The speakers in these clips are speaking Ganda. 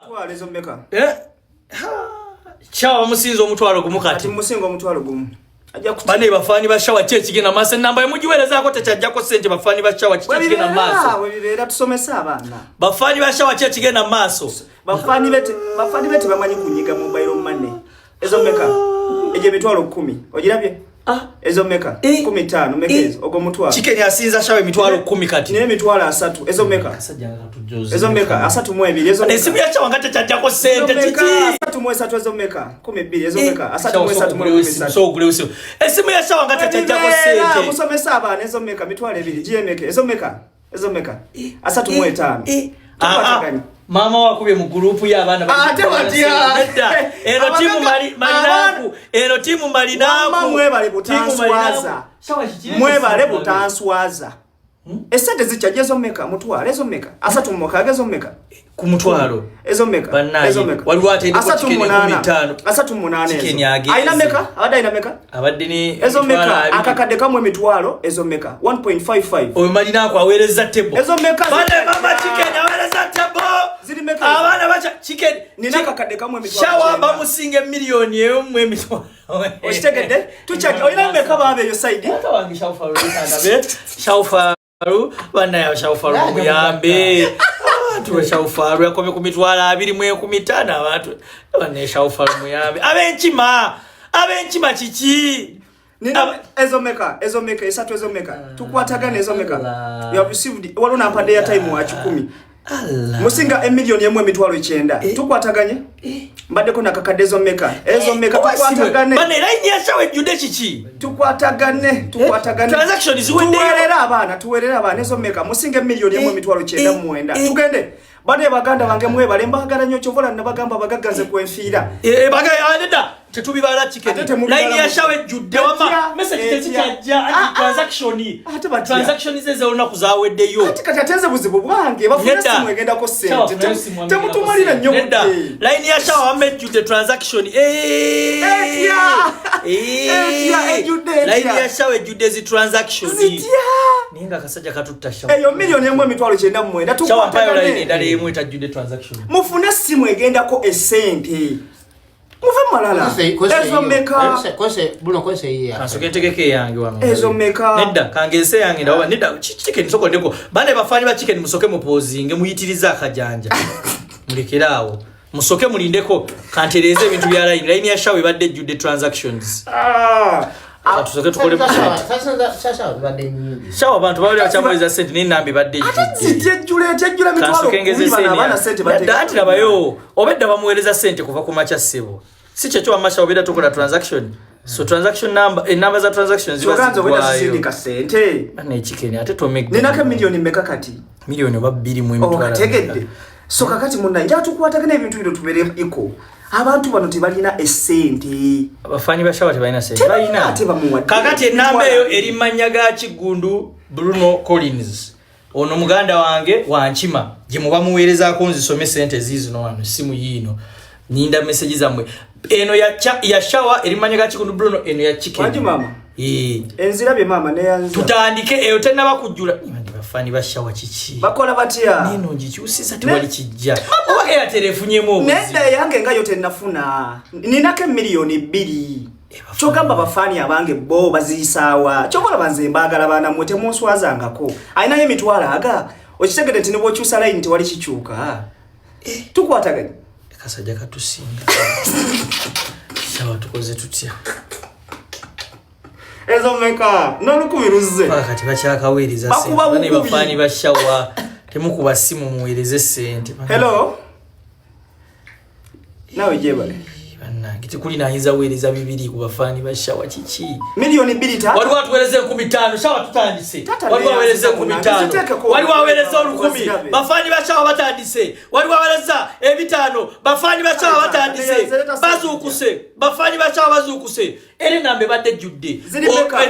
Mutwalo ezo mmeka? Shawa musinzo omutwalo gumu kati. Ati musingo omutwalo gumu. Bane bafani ba shawa kigenda maaso namba mugiwerezaako tekyajjako ssente bafani ba shawa kigenda maaso. Webibeera tusomesa abaana. Bafani ba shawa kigenda maaso. Bafani bete bamanyi kunyiga mobile money. Ezo mmeka? Eje mitwalo 10. Ogirabye? Ezo mmeka? 15 mekezo ogo mutwalo. Chicken asinza shawa emitwalo 10 kati. Ne mitwalo 3. Ezo mmeka? Ezo mmeka? 3 ezo mmeka? Esimu ya shawa ngate kyajjako ssente kiki? 3 ezo mmeka? 12 ezo mmeka? 3 so gule usimu. Esimu ya shawa ngate kyajjako ssente. Musomesa abana ezo mmeka mitwalo 2 GMK ezo mmeka? Ezo mmeka? 3 Mama wakubye mu group y'abaana ate batia eno timu malinaku eno timu malinaku mama mwebale butanswaza mwebale butanswaza esente zichaje zo mmeka mutwalo ezo mmeka 3 mukaga ezo mmeka ku mutwalo ezo mmeka ezo mmeka waliwo atende ko chicken 15 3 chicken yage aina mmeka aina mmeka abadde ni ezo mmeka akakade kamwe mitwalo ezo mmeka 1.55 oyo malinaku aweereza table ezo mmeka bale mama chicken aweereza table abana bacha chicken ninaka kade kamwe mitwalo shawa bamusinge milioni emwe mitwalo ochitegede tuchaje oyina mmeka babe yo side hata wangi shaufaru kandabe shaufaru bana ya shaufaru muyambe tuwe shaufaru yakome ku mitwalo 2.15 abantu bana shaufaru muyambe abenchima chichi ezo meka esatu ezo meka tukwatagane ezo meka you have received waluna mpade ya time wa 10 musinga emilioni yemwe mitwalo 9 tukwataganye mbadde ko nakakadezo meka ezo meka tukwatagane bane line ya shawe jude chichi tukwatagane transaction ziwende tuwerera abana ezo meka musinga emilioni yemwe mitwalo 9 mwenda tugende bane baganda bange mwebale mbagala nyo chovola nabagamba bagagganze kwenfira baganda tetubibala chicken line ya shawe jude wama message tezikajja transaction ze zona kuzawedde yo kati atenze buzibu bwange bafuna mwegenda ko sente temutumalira nnyo line ya shawe wame jude transaction line ya shawe jude zi transaction ninga kasajja katutta shawe eyo milioni emwe mitwalo 9 mwenda tukwatagane line ndale emwe ta jude transaction mufune simu egenda ko esente muve malala ezo meka kwese iya kasoke tegeke yange wano ezo meka nedda kangese yange ndawa nedda chicken soko ndeko bane bafani ba chicken musoke mupozinge muyitiriza akajanja mulikirawo musoke mulindeko kantereze ebintu bya line ya shawe badde jude transactions tusoke tukole sasa badde nyingi shawe abantu bali achambuliza sente ni nambi badde tejjula mitwalo abana sente badde nabayo obedda bamuweleza sente kuva ku macha sebo si checho amasha obedda tukola transaction so transaction number number za transactions zibazo obedda sindika sente bane chicken ate to make ninaka milioni mmeka kati milioni oba 2 mu emitwalo tegedde so kakati munna nja tukwatagana ebintu bino tubere iko abantu bano tebalina esente abafanyi bashawa tebalina sente balina kakati enamba eyo eri manya ga Kigundu Bruno Collins ono muganda wange wankima je muba muwerezaako nzisome sente zizino wano simu yino ninda message zamwe eno ya shawa eri manya ga Kigundu Bruno eno ya chicken waji mama enzirabe mama ne yanza tutandike eyo tena bakujjula bafani bashawa chichi bakola batya nino njikyusisa tewali kijja oba ya telefunyemo nenda yange ngayo tenafuna ninake milioni 2 chogamba bafani abange bo bazisawa chokola banze mbagala bana mwete muswazangako aina emitwala aga okitegede tini bokyusa line tewali kichuka tukwataganye kasajja katusinga shawa tukoze tutya ezo meka nolukubiruze bakati bakyakawiriza sente bane bafani bashawa temukuba simu muweleze sente hello nawe jebale bana kiti kuli nayiza weleza 2 ku bafani bashawa chichi milioni 2 tatu wali watuweleze 15 shawa tutandise wali waweleze 15 wali waweleze 10 bafani bashawa batandise wali waweleza 5 bafani bashawa batandise bazukuse bafani bashawa bazukuse eri nambe badde judde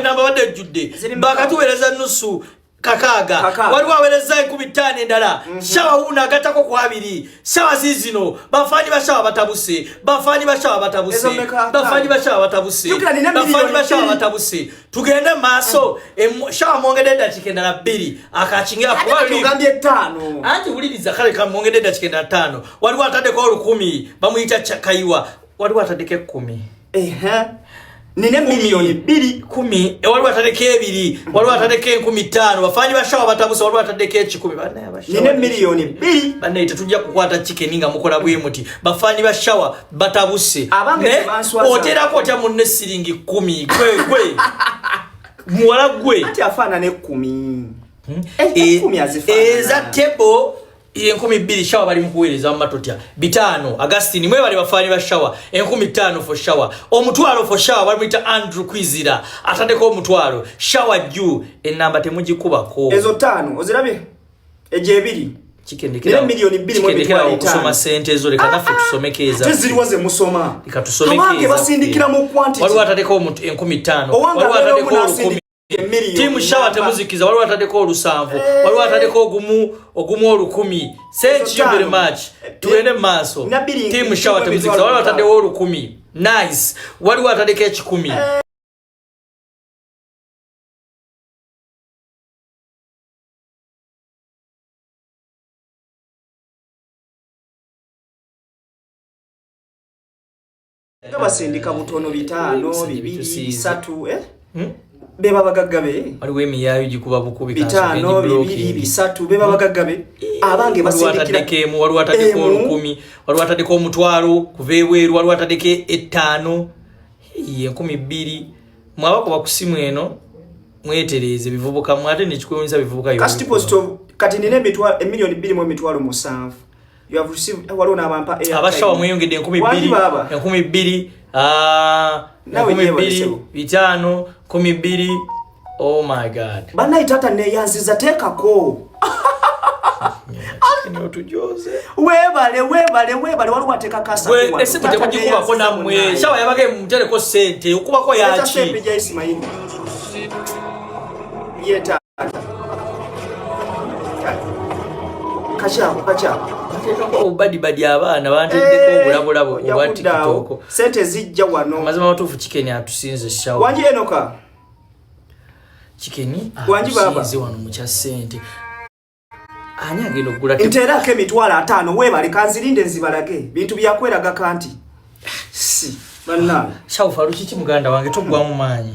namba badde judde bakatuweleza nusu kakaga waliwo awereza 15 endala shawa una agatako ku 2 shawa zizino bafani bashawa batabuse bafani bashawa batabuse tugende maso shawa mwongede dakika endala 2 akachingira ku wali ngambye 5 anti uliriza kale ka mwongede dakika endala 5 waliwo atadeko 10 bamuyita chakaiwa waliwo atadeke 10 nine milioni 210 waliwo atadeke 2 waliwo atadeke 15 bafanyi bashawa batabusa waliwo atadeke 10 bana yabashawa nine milioni 2 bana tetujja kukwata chicken nga mukola bwe muti bafanyi bashawa batabuse ne otera ko tya munne siringi 10 gwe muwala gwe ati afana ne 10 10 azifana eza table ile 12 shawa bali mukuweleza matotya 5 Augustine mwe bali bafani ba shawa 15 for shower omutwalo for shower bali muita Andrew Kwizira atandeko omutwalo shawa juu enamba temugikubako ezo 5 ozirabye eje 2 chikendekera milioni 2 mu mitwalo kusoma sente ezo leka nafe tusomekeza teziriwaze musoma leka tusomekeza abange basindikira mu quantity waliwo atandeko 15 waliwo atandeko 10 timu shawa temuzikiza waliwo atadeko olusanvu waliwo atadeko ogumu 10 thank you very much tuende maso timu shawa temuzikiza waliwo atadeko 10 nice waliwo atadeko 10 basindika butono 5 2 3 beba bagaggabe waliwo emiyayo gikuba bukubi bitano 2 3 beba bagaggabe abange basindikira kemu waliwo atadeko 10 waliwo atadeko omutwalo kuveweru waliwo atadeko 5 12 mwabako bakusimu eno mwetereze bivubuka mwate nekikwewunisa bivubuka yo cast post kati nine mitwalo milioni 2 mu mitwalo musanvu you have received waliwo nabampa abashawa mweyongedde 12 bitano 12 oh my god bana itata ne yanziza tekako ni otujoze webale waliwo ateka kasa we ese kuje kujikuba ko namwe shawa yabage mutele ko sente ukuba ko yachi sente ja Ismail yeta kacha badi abana bantedeko bulabulabo obwa TikTok sente zijja wano mazima watufu chicken atusinze shawa wanji enoka chicken wanji baba wano mucha sente ani agenda okugula intera ke mitwala 5 webale kanzirinde nzibalage bintu byakweraga kanti si banna shaufaru chichi muganda wange togwamu manyi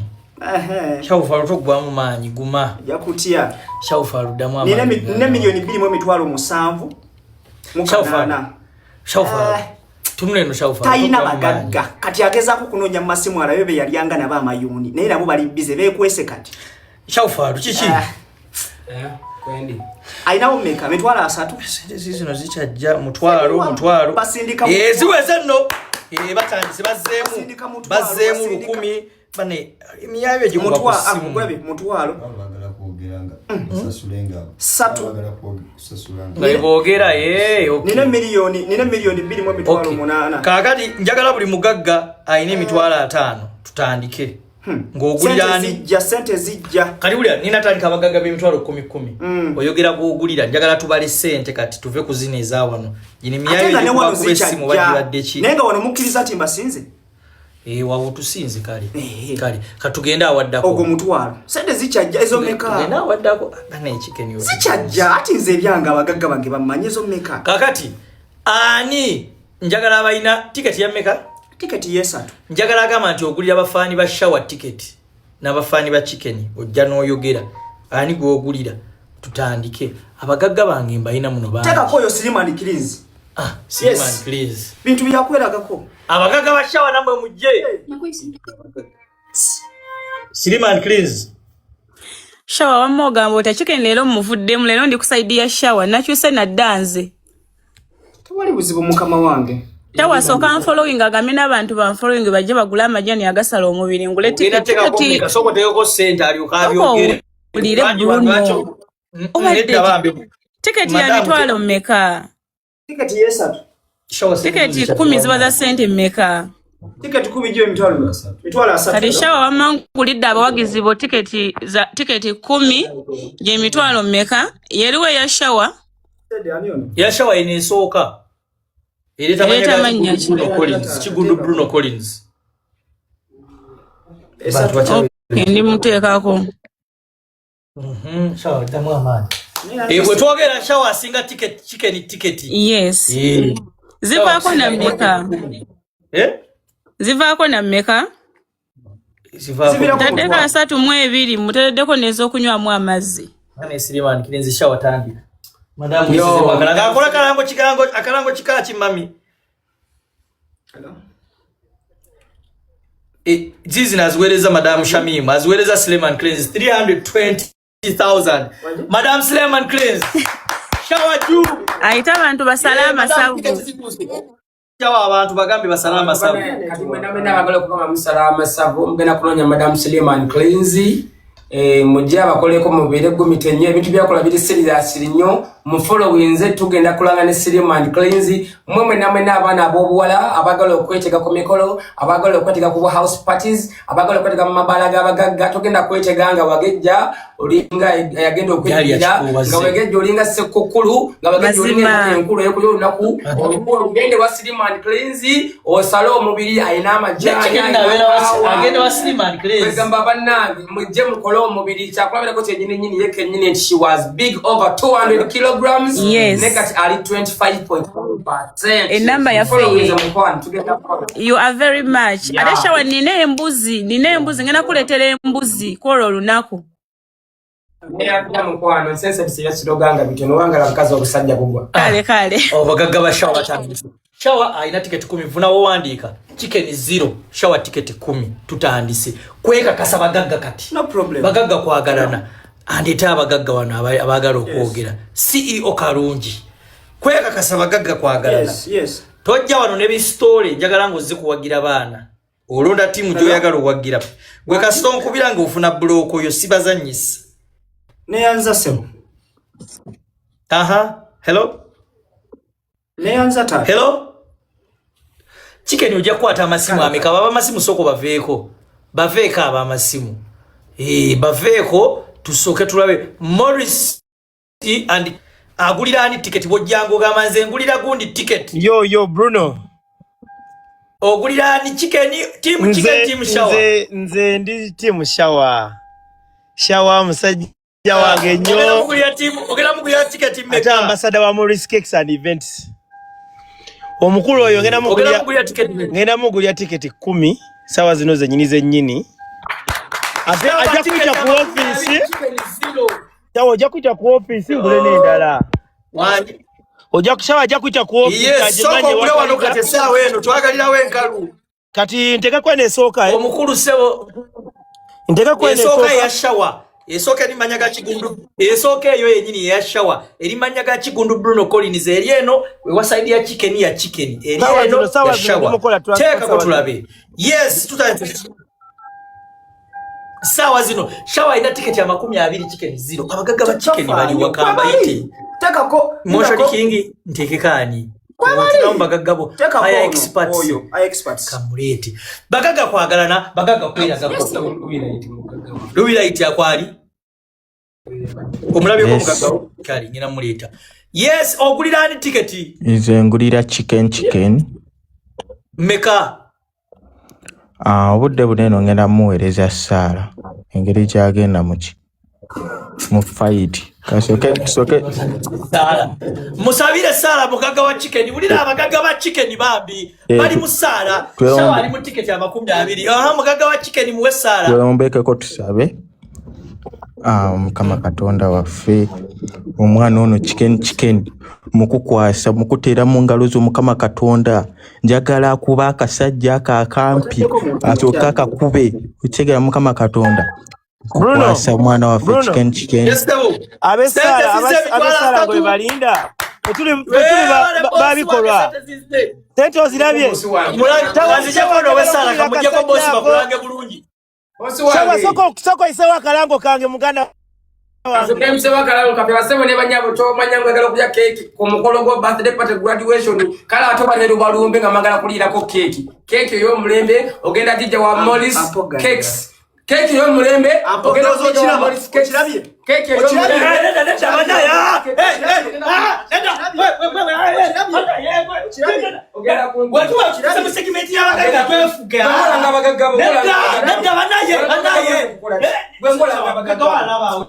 shaufaru togwamu manyi guma yakutia shaufaru damu amani nine milioni 2 mu mitwalo musanvu mukana shaufaru tumuleno shaufaru taina bagagga kati ageza ku kunonya masimu alayobe yalyanga na ba mayuni naye nabo bali bize bekwese kati shaufaru chichi kwendi aina omeka mitwala 3 sente zino zichajja mutwalo basindika ziweze nno batandise bazzemu 10 bane imiyayo gikuba ku simu mutwalo bagala kuogeranga sasulenga ngali boogera okay nine milioni 2 mu mitwalo 8 kakati njagala buli mugagga ayina emitwalo 5 tutandike ng'ogulira ani sente zijja kati bulya nina tandika abagagga b'emitwalo 10 oyogera kuogulira njagala tubale sente kati tuve ku zino ezawano gino emiyayo gikuba ku essimu bagibadde ki naye nga wano mukkiriza ati mbasinze wawo tusinze kale katugenda awaddako ogwo mutwalo sente zichajja ezo meka tugenda awaddako bana chicken yo zichajja ati nze byanga abagagga bange bamanye ezo meka kakati ani njagala abayina ticket ya meka ticket yesatu njagala agamba nti ogulira abafani ba shower ticket n'abafani ba chicken ojja n'oyogera ani gwogulira tutandike abagagga bange mbayina muno bangi teka koyo Slimani Cleanse Slimani please bintu byakweragako abagagga ba shower namwe mujje Slimani Cleanse shower wamogamba ota chicken lero muvuddemu lero ndi kusaidia shower nakyuse na danze tewali buzibu mukama wange tawa soka following agamina abantu ba following baje bagula amajani agasala omubiri ngule ticket kasoko teko center ali ukabyogere ulire Bruno ticket ya mitwalo mmeka ticket yesatu ticket 10 ziba za sente mmeka Ticket 10 gyo emitwalo 3. Kati Shawa wamangulidde abawagizi bo tiketi 10 gye emitwalo mmeka? Yeriwe ya Shawa? Ya Shawa inesooka. Ereta manya Collins, Kigundu Bruno Collins. Ndi muteekako. Shawa tamu amani. Bwe twogera Shawa asinga ticket. Yes. Zivaako na mmeka? Zivaako na mmeka? Taddeko 32 mutereddeko n'ez'okunywamu amazzi. Ane Siriman kirenzi Shawa tandika. Madamu yo akola akalango kikaki mami. Hello. Zizi naziweleza Madam Shamim, aziweleza Suleiman Cleanse 320,000. Madam Suleiman Cleanse. Shawa juu. Aita abantu basalama sabu. Shawa abantu bagambi basalama sabu. Kati mwena bagala okugamba musalama sabu mugenda kunonya Madam Suleiman Cleanse. Mujja bakoleko mubere gumitenye ebintu byakola biri serious nnyo mu followinze tugenda kulanga ne Suleiman Cleanse mwemwe namwe n'abaana ab'obuwala abagala okwetega ku mikolo abagala okwetega ku house parties abagala okwetega mu mabala g'abagagga tugenda kwetega wagejja olinga yagenda okwetega nga wagejja olinga sekukulu nga wagejja olinga enkulu eyokuyo olunaku olugende wa Suleiman Cleanse osala omubiri ayina amajjani agenda wa Suleiman Cleanse kwegamba bannange mujje mukolo omubiri kyakulabirako kyennyini yekennyini and she was big over 200 kilograms. Yes. Nekati ali 25.1%. A number ya feye. You are very much. Yeah. Ate Shawa nine embuzi ngena kuletera embuzi kwolo lunaku. Mukwano sense bisiyasiroganga bitono wangala bakazi obusajja bugwa. Kale. Obagagga ba Shawa batandise. Shawa aina ticket 10 vuna wandika. Chicken 0, Shawa ticket 10 tutandise. Kweka kasa bagagga kati. No problem. Bagagga kwagalana. Andita abagagga wano abagala okwogera. CEO Karungi. Kweka kasa bagagga kwagalana. Yes. Tojja wano ne bi story njagala ngo zikuwagira baana. Olonda timu gyo yagala owagira. Gwe kaston kubira ngo ufuna block oyo sibazanyisa. Neyanza sebo. Hello? Neyanza ta. Hello? Chicken ujja kwata amasimu ameka baba masimu soko baveeko. Baveeka aba amasimu. Baveeko tusoke tulabe Morris and agulira ani ticket bojjango gamanze ngulira gundi ticket. Yo Bruno. Ogulira ani chicken team Shawa. Nze ndi team Shawa. Shawa musajja wange nnyo. Ogera mugulira ticket mmeka. Ata ambassador wa Morris Cakes and Events. Omukulu oyo ngenda mugulya ticket 10 sawa zino zenyinize nnyini. Ajja kuita ku office. Tawo ajja kuita ku office ngule n'endala. Wangi. Shawa ajja kuita ku office ajimanye wano. Wano kati sawa eno twagalira wenkalu. Kati nteka kwene esooka. Omukulu sebo. Nteka kwene esooka ya Shawa. Esooka ni manyaga Kigundu. Esooka eyo yenyini ya Shawa. Eri manyaga Kigundu Bruno Collins eri eno we wasaidi ya chicken. Eri eno ya Shawa. Teka ko tulabe. Yes, tutayete. Sawa zino. Shawa ina ticket ya 20 chicken 0. Abagagga ba chicken bali wakamba ite. Teka ko Moshodi Kingi ntekekani. Tunaomba gaggabo aya experts kamulete. Bagagga kwagalana, bagagga kwera gakko. Lubira iti akwali. Omulabe ko mugagga kali ngina muleta. Yes, ogulira ani ticket? Nze ngulira chicken. Meka. Obudde bunene ngenda muweereza Sara. Engeri gyagenda mu fight. Kasoke. Sara. Musabire Sara mugagga wa chicken. Bulira abagagga ba chicken bambi. Bali mu Sara. Shawa ali mu ticket ya 20. Mugagga wa chicken muwe Sara. Tulombeke ko tusabe. Mukama Katonda waffe. Omwana ono chicken. Mukukwasa mukutera mu ngalo zo Mukama Katonda. Njagala akuba akasajja akampi. Asoka akakube. Utegera Mukama Katonda. Bruno, mwana wa chicken. Yes, abesala gwe balinda. Tuli babikolwa. Sente ozirabye. Mulangije kono wesala kamuje ko boss bakulange bulungi. Soko isewa kalango kange muganda Azukemse bakala kapera sebo ne banyabo to manyango egalo kulya cake ku mukolo go birthday party graduation kala atoba ne lubalumbe nga magala kulira ko cake yo mulembe ogenda DJ wa Morris cakes Keke yo mulembe ogenda zo Morris cakes keke yo mulembe chabana ya ogenda ku watu wa kiraba segment ya bagaga twefuga nda banaye gwengola bagaga wala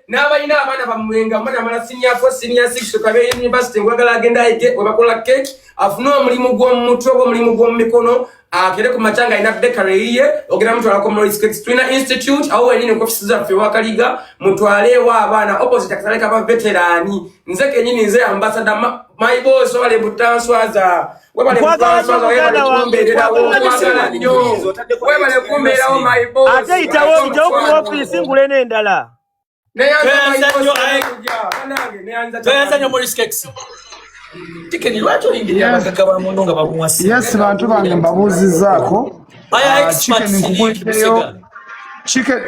n'abalina abaana bamulenga mwana senior 4 senior 6 tukabe university ngwagala agenda ige obakola cake afuna omulimu gw'omutwe omulimu gw'omumikono akere ku machanga ina decorate ogera mtu alako Morris Cakes Twina Institute au wenini ku office za Fewa Kaliga mutwale wa abana opposite akasaleka ba veterani nze kenyini nze ambassador my boss wale butanswaza webale butanswaza webale kumberera wo kwagala nnyo webale kumberera wo my boss ate itawo ku office ngulene ndala Toyanza nyo Morris Cakes Tikeni lwacho lingiria bagaga ba munonga babumwasi. Yes bantu bange mbabuzizaako.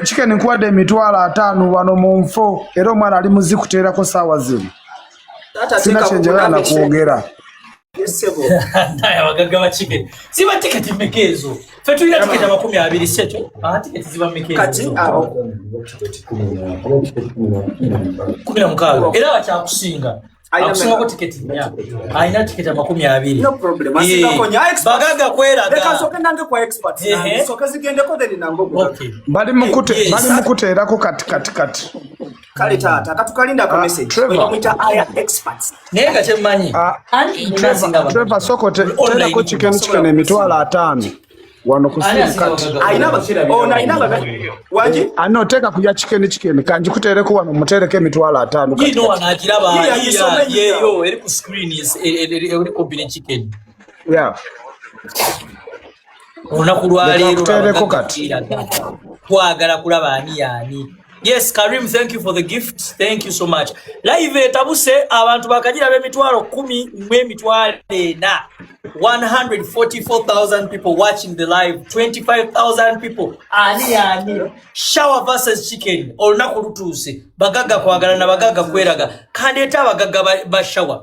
Chicken nkwade emitwalo 5 wano mu nfo era omwana ali muzikuteerako saawa zino. Sina kyenjagala na kwogera. Yesebo. Ndaya bagaga ba chicken. Siba tiketi mekezo. Fe tulira tiketi 20 seto. Tiketi ziba mekezo. Kati aho. 16. Era achakusinga. Akusinga ko tiketi nya. Aina tiketi 20. No problem. Asika konya expert. Bagaga kwera da. Leka soke nange kwa expert. Soke zigende ko deni nango. Okay. Bali mukuteerako kati. Kale tata katukalinda ka message. Muita aya experts. Nenga chemanyi. Trevor Sokote tena ko chicken emitwalo 5. Wano kusini kati. Aina waji? Ano teka kuja chicken kanji kutereko wano mutereke emitwalo 5 kati. Yino wanakiraba yeyo eri ku screen eri ko bine chicken. Yeah. Unakulwaliro kutereko kati. Kwagala kulaba ani. Yes, Karim, thank you for the gift. Thank you so much. Live tabuse abantu bakagira bemitwalo 10 mwemitwale na 144,000 people watching the live, 25,000 people. Ani shower versus chicken olunaku lutuse bagaga kwagala na bagaga kweraga kandeta bagaga ba shower.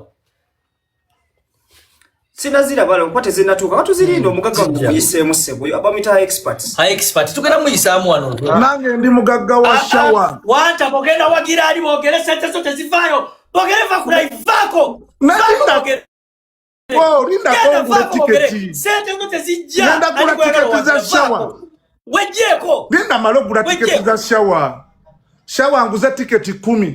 Sinazira balo mpate zinatuka watu zilindo omugaga kuyise musebo abamita experts. Expert tugenda muyisamu wano. Nange ndi mugaga wa shower. Wanta bogenda wagira ali bogere sente zote zivayo. Bogere va kula ivako. Wow, linda kongule tiketi. Sente zote zijja. Linda kula tiketi za shower. Wejeko. Linda malo kula tiketi za shower. Shower nguza tiketi 10.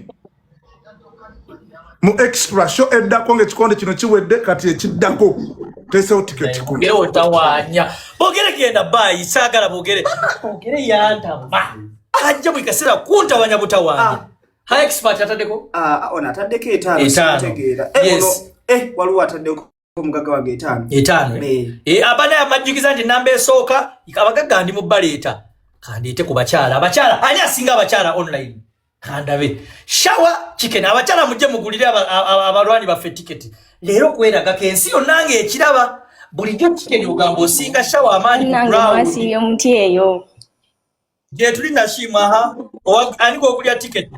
Mu extra show edda konge chikonde kino chiwedde kati ekiddako tesewo tiketi 10. Ngero tawanya. Bogere genda bayi sagala bogere. Bogere yanta ba. Ajja mwikasira kunta wanya butawanya. Ha expert atadeko? Ona atadeko 5 tegeera. Yes. Waliwo atadeko omugaga wange 5. 5. Abana amajigiza ndi namba esooka abagaga ndi mu baleta. Kandite ku bakyala. Abakyala ani asinga abakyala online. Kandabe. Shower chicken abachala mujje mugulire abalwani bafe ticket. Lero kweraga kensi yonange ekiraba bulijjo chicken ugambo osinga shower amani ku ground. Nasi yo mutieyo. Je tulina shima aniko okulya ticket.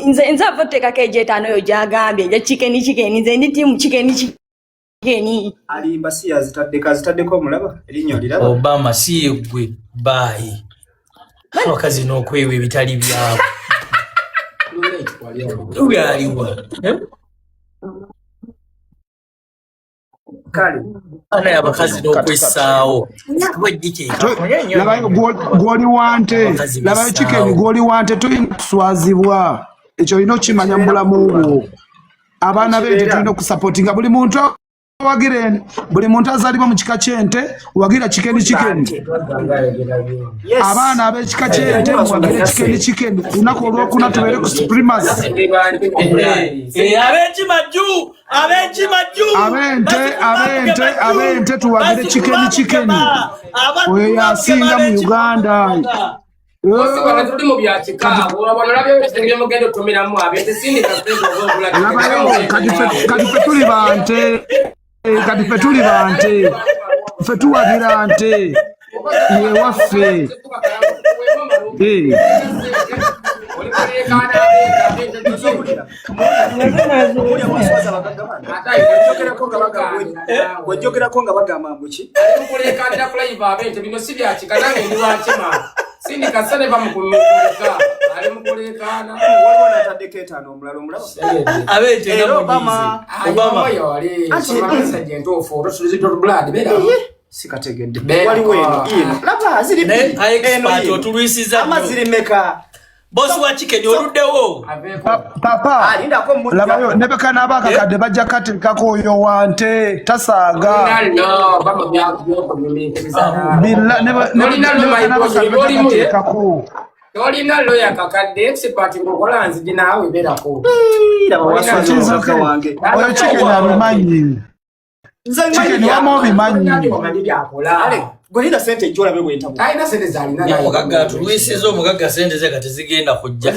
Nze avoteka keje 5 yo jagambye ya chicken nze ndi team chicken. Ali mbasi azitadde ko mulaba elinyo liraba. Obama si gwe bye. Wakazi no kwewe bitali byabo. Ugaliwa. Kale. Ana yabakazi n'okwesaawo. Wejike. Labayo goli wante. Labayo chicken goli wante tuyinkuswazibwa. Ekyo ino kimanya mbulamu bwo. Abaana bete tulina kusupportinga buli muntu wagirene. Buli muntu azaliba mu kika kyente wagira chicken. Abaana ab'ekika kyente wagira chicken. Unako olwokuna tubere ku supremacy. Abente tuwagire chicken. Oyo yasinga mu Uganda. Osi wana tuli mu byakika wabona labyo senge mugendo tumira mu abete sindi kasezo ogula. Kadi tuli bante. kati ffe tuli bante ffe tuwagira nte ye waffe Gwejogerako nga bagamba mbuki mukulekanda kulive abente bino si byakikalange ndi wankima sindi kasane bamukumeka ali mukulekana waliwo n'ataddeko etaano omulala omulaba abente nga Obama yali message entuufu otosulizidde blood bera sikategedde waliwo eno laba ziri expert otulwisiza amaziri meka boss wa chicken oluddewo papa labayo nebeka n'abakakadde bajja kateekako oyo wante tasaaga olina loya kakadde expert ngokola nzije naawe berako oyo chicken abimanyi chicken wama obimanyi gwelina sente ejjola bebwentabu alina sente zalina omugagga tulwisiza omugagga sente ze kati zigenda kujja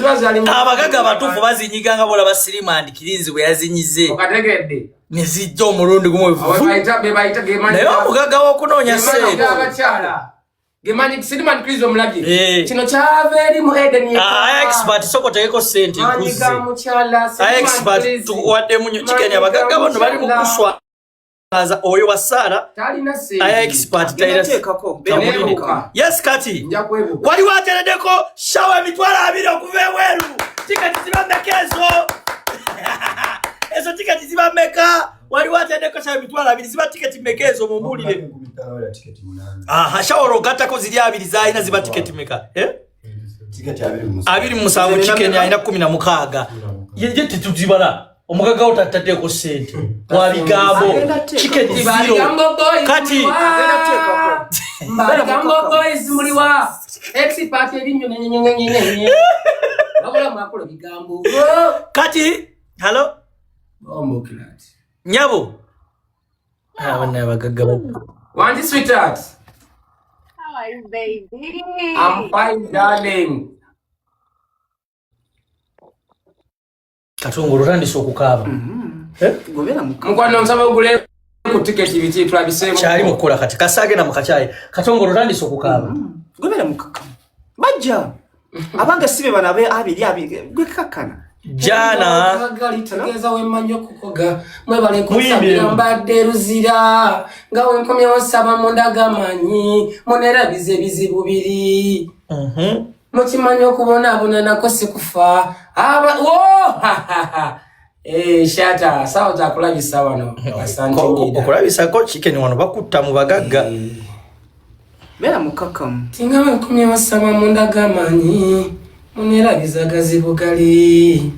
abagagga batuufu bazinyiganga bola basirimandi kirinzi bwe yazinyize okategedde nezijja omulundi gumu naye omugagga w'okunoonya sente gemanyi Siriman Chris omulabye kino kyava eri mu Eden expert soko tegeko sente nkuzi expert tuwaddemu nnyo kigeni abagagga bono bali mu kuswa aza oyo wa Sara aya expert tekako yes kati waliwo ateredeko shawa emitwalo 2 okuva eweru tiketi zibameka ezo tiketi zibameka waliwo ateredeko shawa emitwalo 2 ziba tiketi meka ezo mumulire shawa rogatako ziri 2 zalina ziba tiketi meka tiketi 27 chicken alina 16 ye tetuzibala omugagga otatadeko sente wabigambo chicken zero kati Gambo boys muliwa expert elinyo nyenyenyenyenyenye nabola makolo bigambo kati hello ombo kilati nyabo abana bagagga wanti sweetheart how are you baby I'm fine darling katongolo tandise okukaaba mukwano nsaba ogule ku tiketi biti twabisemu kyali mukola kati kasage na mukachai katongolo tandise okukaaba gobera mukaka bajja abange sibe banabe abiri gwekakana jana gali tegeza wemanyo kukoga mwebale kusabira mbadde ruzira ngawe nkomye wasaba mundaga manyi monera bizibu biri mukimanyo kubona abona nako sikufa shata sawa za kulabisa wano asante nida okulabisa ko chicken wano bakutta mu bagagga bera mukakamu tingawe nkomye wasaba mundaga manyi monera bizagazibu gali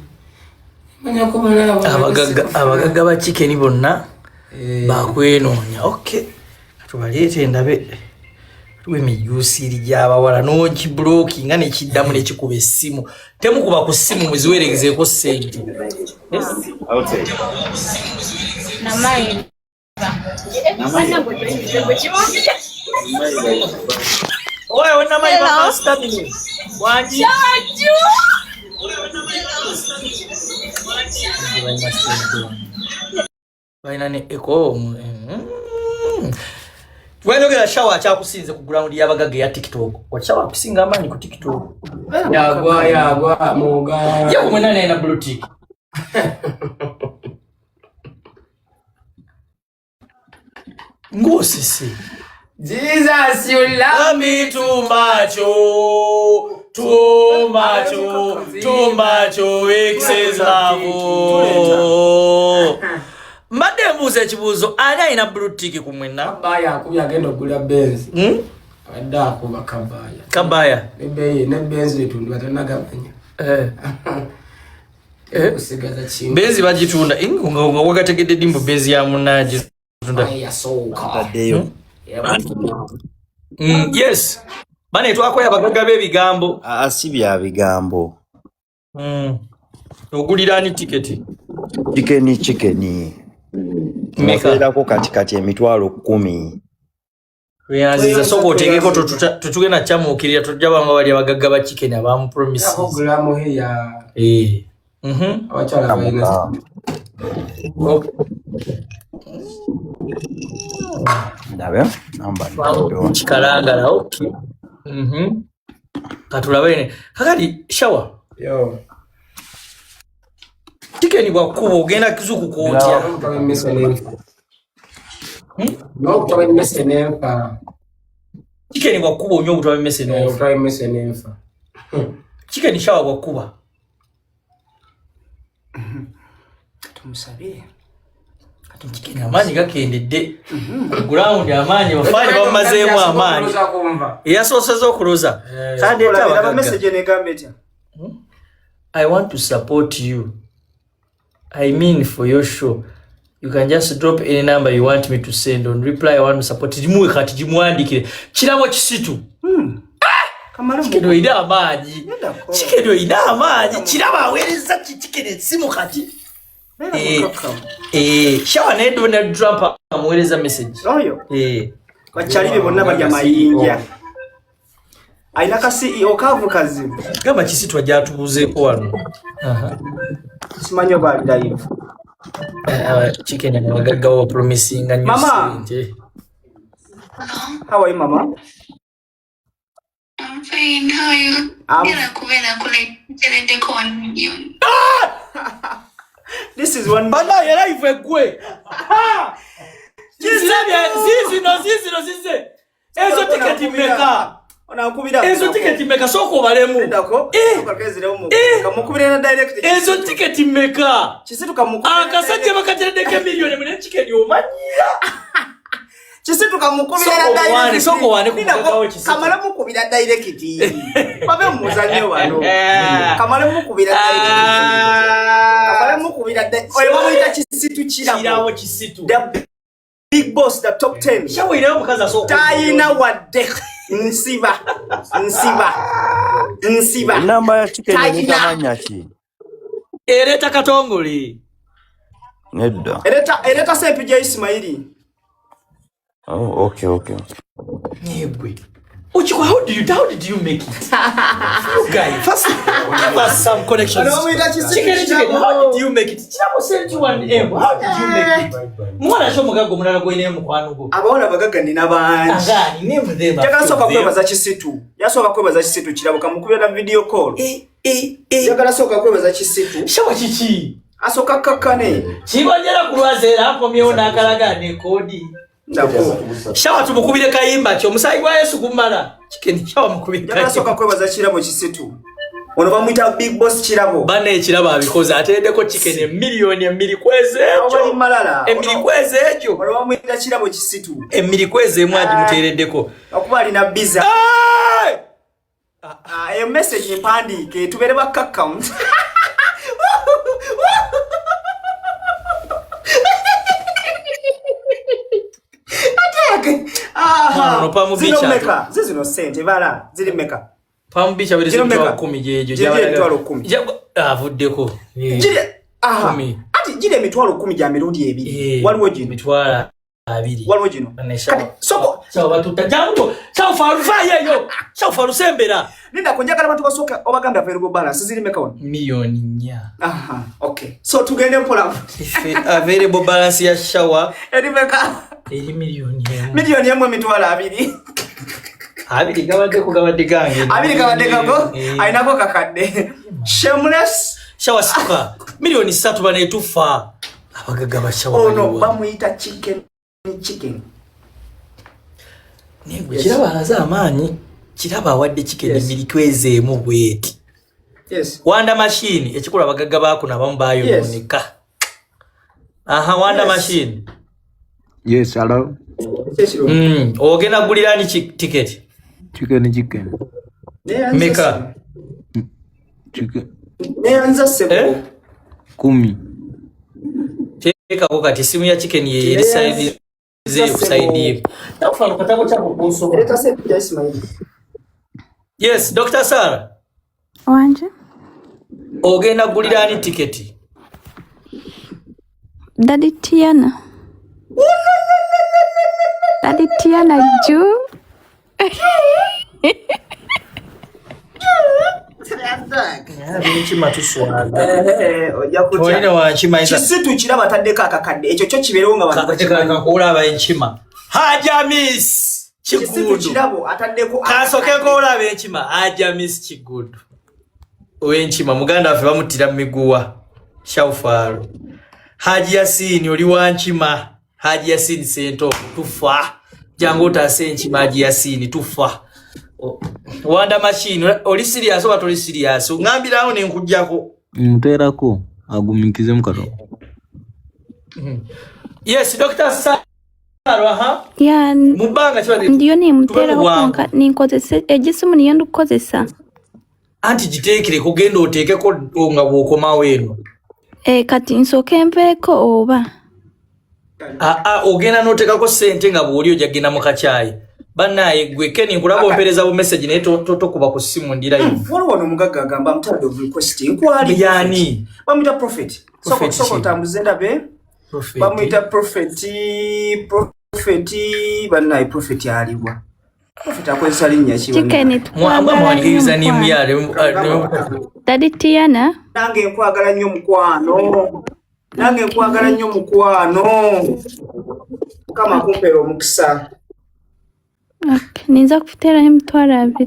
manya kubona abagagga ba chicken bonna bakwenoonya okay tubalete ndabe tuwe mijusi ly'abawala n'oki bloki nga nekiddamu nekikuba essimu temukuba ku ssimu muziweregezeeko sente oye wenamayi bakasitamine wangi balina ne eko Wanyogera shawa akyakusinze ku ground y'abagagga ya TikTok. Wachawa kusinga amanyi ku TikTok. Yagwa muga. Yako mwenana na blue tick. Ngosisi. Jesus you love me too much. Too much. Excess love. Mbadde mbuuza ekibuuzo ani alina blue tick ku mwenna? Kabaya akubya agenda okugula Benz. Adda akuba kabaya. Kabaya. Ne Benz litundwa batannagamanya. Kusigaza chini. Benz bagitunda nga wagategedde dimbo Benz ya munaji. Ya soka. Ataddeyo. Yes. Bane twakoya abagagga b'ebigambo. Si bya bigambo. Ogulira ani tiketi? Chicken. Mekaako katikati emitwalo 10. Weyaziza soko otegeko tutugenda kyamuukirira tujja banga bali abagagga ba chicken abamu promise. Ogulamu heya. Awachala bayina. Ndabe namba ndo chikalangala okay katulabene kakati shower Yo. chicken bwa kubo ogenda kizuku kuotya No kutawe mese nemfa. chicken bwa kubo onyo kutawe mese No kutawe mese nemfa. Chicken shower bwa kuba. Tumusabire. Chicken amani gakendedde. Ground amani bafanye bamazeemu amani. Yasosezo okuloza. Kandi aba message ne gambeta. I want to support you. I mean for your show. You can just drop any number you want me to send on reply. I want to support jimuwe kati jimuandikire. Kirabo kisitu. Chicken ina amaji. Chicken ina amaji. Kiraba awereza chicken simu kati. Shawa ne Donald Trump amueleza message. Oyo. Bachalibe bonna bajja mayinja. Aina ka CEO kavu kazi. Gamba kisitu ajatubuzeeko wano. Simanyo bali live. Chicken and wagagawa promising and Mama. How are you, Mama? I'm fine. How are you? This is one. Bana yera ifegwe. Zizi no. Ezo ticket meka. Onakubira. Ezo ticket meka soko balemu. Ndako. Kamukubira na direct. Ezo ticket meka. Chisitu kamukubira. Akasajja bakateredeke million mune chicken yomanyira. Chisitu kamukubira na direct. Soko wane kumugagawo chisitu. Kamala mukubira direct. Babe muzanyo wano. Kamala mukubira direct. Kamala mukubira direct. Oyo bamuita chisitu chirawo. Chirawo chisitu. The big boss, the top 10. Shawo ile mukaza soko. Taina wade. Nsiba. namba ya chicken ni tamanya ki Ereta katongole. nedda Ereta sepija Ismaili. oh okay Nyebwe. Uchiko, how did you make it? You guys, first give us some connections. Chicken, how did you make it? Chirabo sent you an M. How did you make it? Mwana shomo gago munana go ine mukwano go. Abawona bagaga nina banji. Angani name them. Jaga soka kwebaza Kisitu. Yasoka kwebaza Kisitu Chirabo kamukubira video call. Jaga soka kwebaza Kisitu. Shawa chichi. Asoka kakane. Chibonjera kulwazera hapo miona akalagane kodi. Ndako. Shawa tumukubire kayimba kyo musayi gwa Yesu kumala. Chicken shawa mukubire kayimba. Jaga soka kwebaza Chirabo Kisitu. Ono bamuita big boss Chirabo. Bane Chirabo abikoze atedeko chicken million emiri kweze ekyo. Oli malala. Emiri kweze ekyo. Ono bamuita Chirabo Kisitu. Emiri kweze mwaji mutereddeko. Akuba alina biza. A message mpandike tubere ba account. No pamu bicha. Zino sente bala zili meka. Pamu bicha bere zino 10 jejo jabala 10. Avuddeko. Jire ati jire mitwalo 10 ja mirundi ebiri. Waliwo jino mitwala abiri. Waliwo jino. Soko sawa batuta jango. Sawa farufa yeyo. Sawa farusembera. Ninda konjaka abantu basoka obaganda variable balance zili meka on. Milioni nya. Okay. So tugende mpola. Variable balance ya shower. Eri meka. Eri milioni nya. Milioni yamwe mitwala abiri. Abiri gabadde gange. Abiri gabadde gago. Ainako kakadde. Shameless. Shower sifa. Milioni 3 bane tufa. Abagaga ba shower. No, bamuyita chicken. Kiraba alaza amaanyi. Kiraba awadde chicken milikweze mu bweti. Yes. Wanda machine ekikola abagaga baako nabamu bayonooneka. Wanda machine. Yes, hello. Ogenda gulirani ticket. Chicken. Meka. Chicken. Neanza sebo. 10. Teka ko kati simu ya chicken ye eri side ze side. Tafalo katabo chako kuso. Leta sepi ya Ismaili. Yes, Dr. Sarah. Wanje. Ogenda gulirani ticket. Daddy Tiana. Daddy Tiana Ju. Enkima tuswala. Ojja kutya. Olina wankima isa. Kisitu kiraba taddeko akakadde. Ekyo kyo kibeerewo nga bantu bakimanyi. Olaba enkima. Haja Miss Kigudu. Kisitu kirabo ataddeko kasokeko olaba enkima. Haja Miss Kigudu. Owenkima muganda waffe bamutira miguwa. Shawfalo. Haji Yasini oli wankima. Haji Yasini sento tufa. Jangu otase enkima Haji Yasini tufa. Wanda machine oli serious oba toli serious ngambira awo nenkujjako muterako agumikize mukato. Yes Dr. Sarwa ha ya mubanga chwa ndiyo ni mutera ko ninkozese egisimu niyo ndukozesa anti gitekire kugenda otekeko nga bwokoma weno kati nsoke mpeko oba ogenda notekako sente nga bwoli ojagenda mu kachai banaye gwe Ken nkulaba ompereza bu message ne tokuba ku simu ndira hivi waliwo nomugagga agamba I'm tired of requesting nkwali yani bamuyita prophet soko tambuze ndabe bamuyita prophet banaye prophet aliwa prophet akwesa linnya ki mwamba mwaliza ni myale Daddy Tiana nange nkwagala nnyo mukwano kama kumpera omukisa. Okay, ninza kufutera emitwalo 2.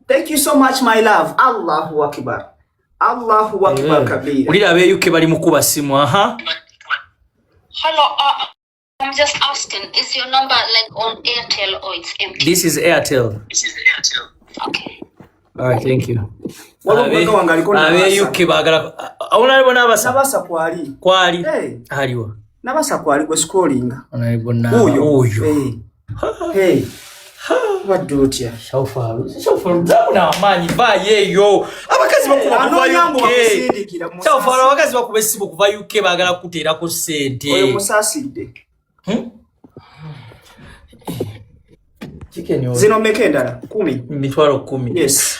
Thank you so much my love. Allahu akbar. Allahu akbar kabira. Ulira abeyuke bali mukuba simu aha. Hello, I'm just asking, is your number like on Airtel or it's empty? This is Airtel. Okay. All right, thank you. Abeyuke bagala. Unalibona abasa? Nabasa kwali. Hey. Aliwa. Nabasa kwali gwe scrollinga. Unalibona uyo. Hey. What do you? Shawfalo na amanyi ba yeyo abakazi bakuba kuva UK. Shawfalo abakazi bakuba esibu kuva UK bagala kuteera ko sente. Oyo musaside. Chicken zino mekenda 10 mitwalo 10. Yes.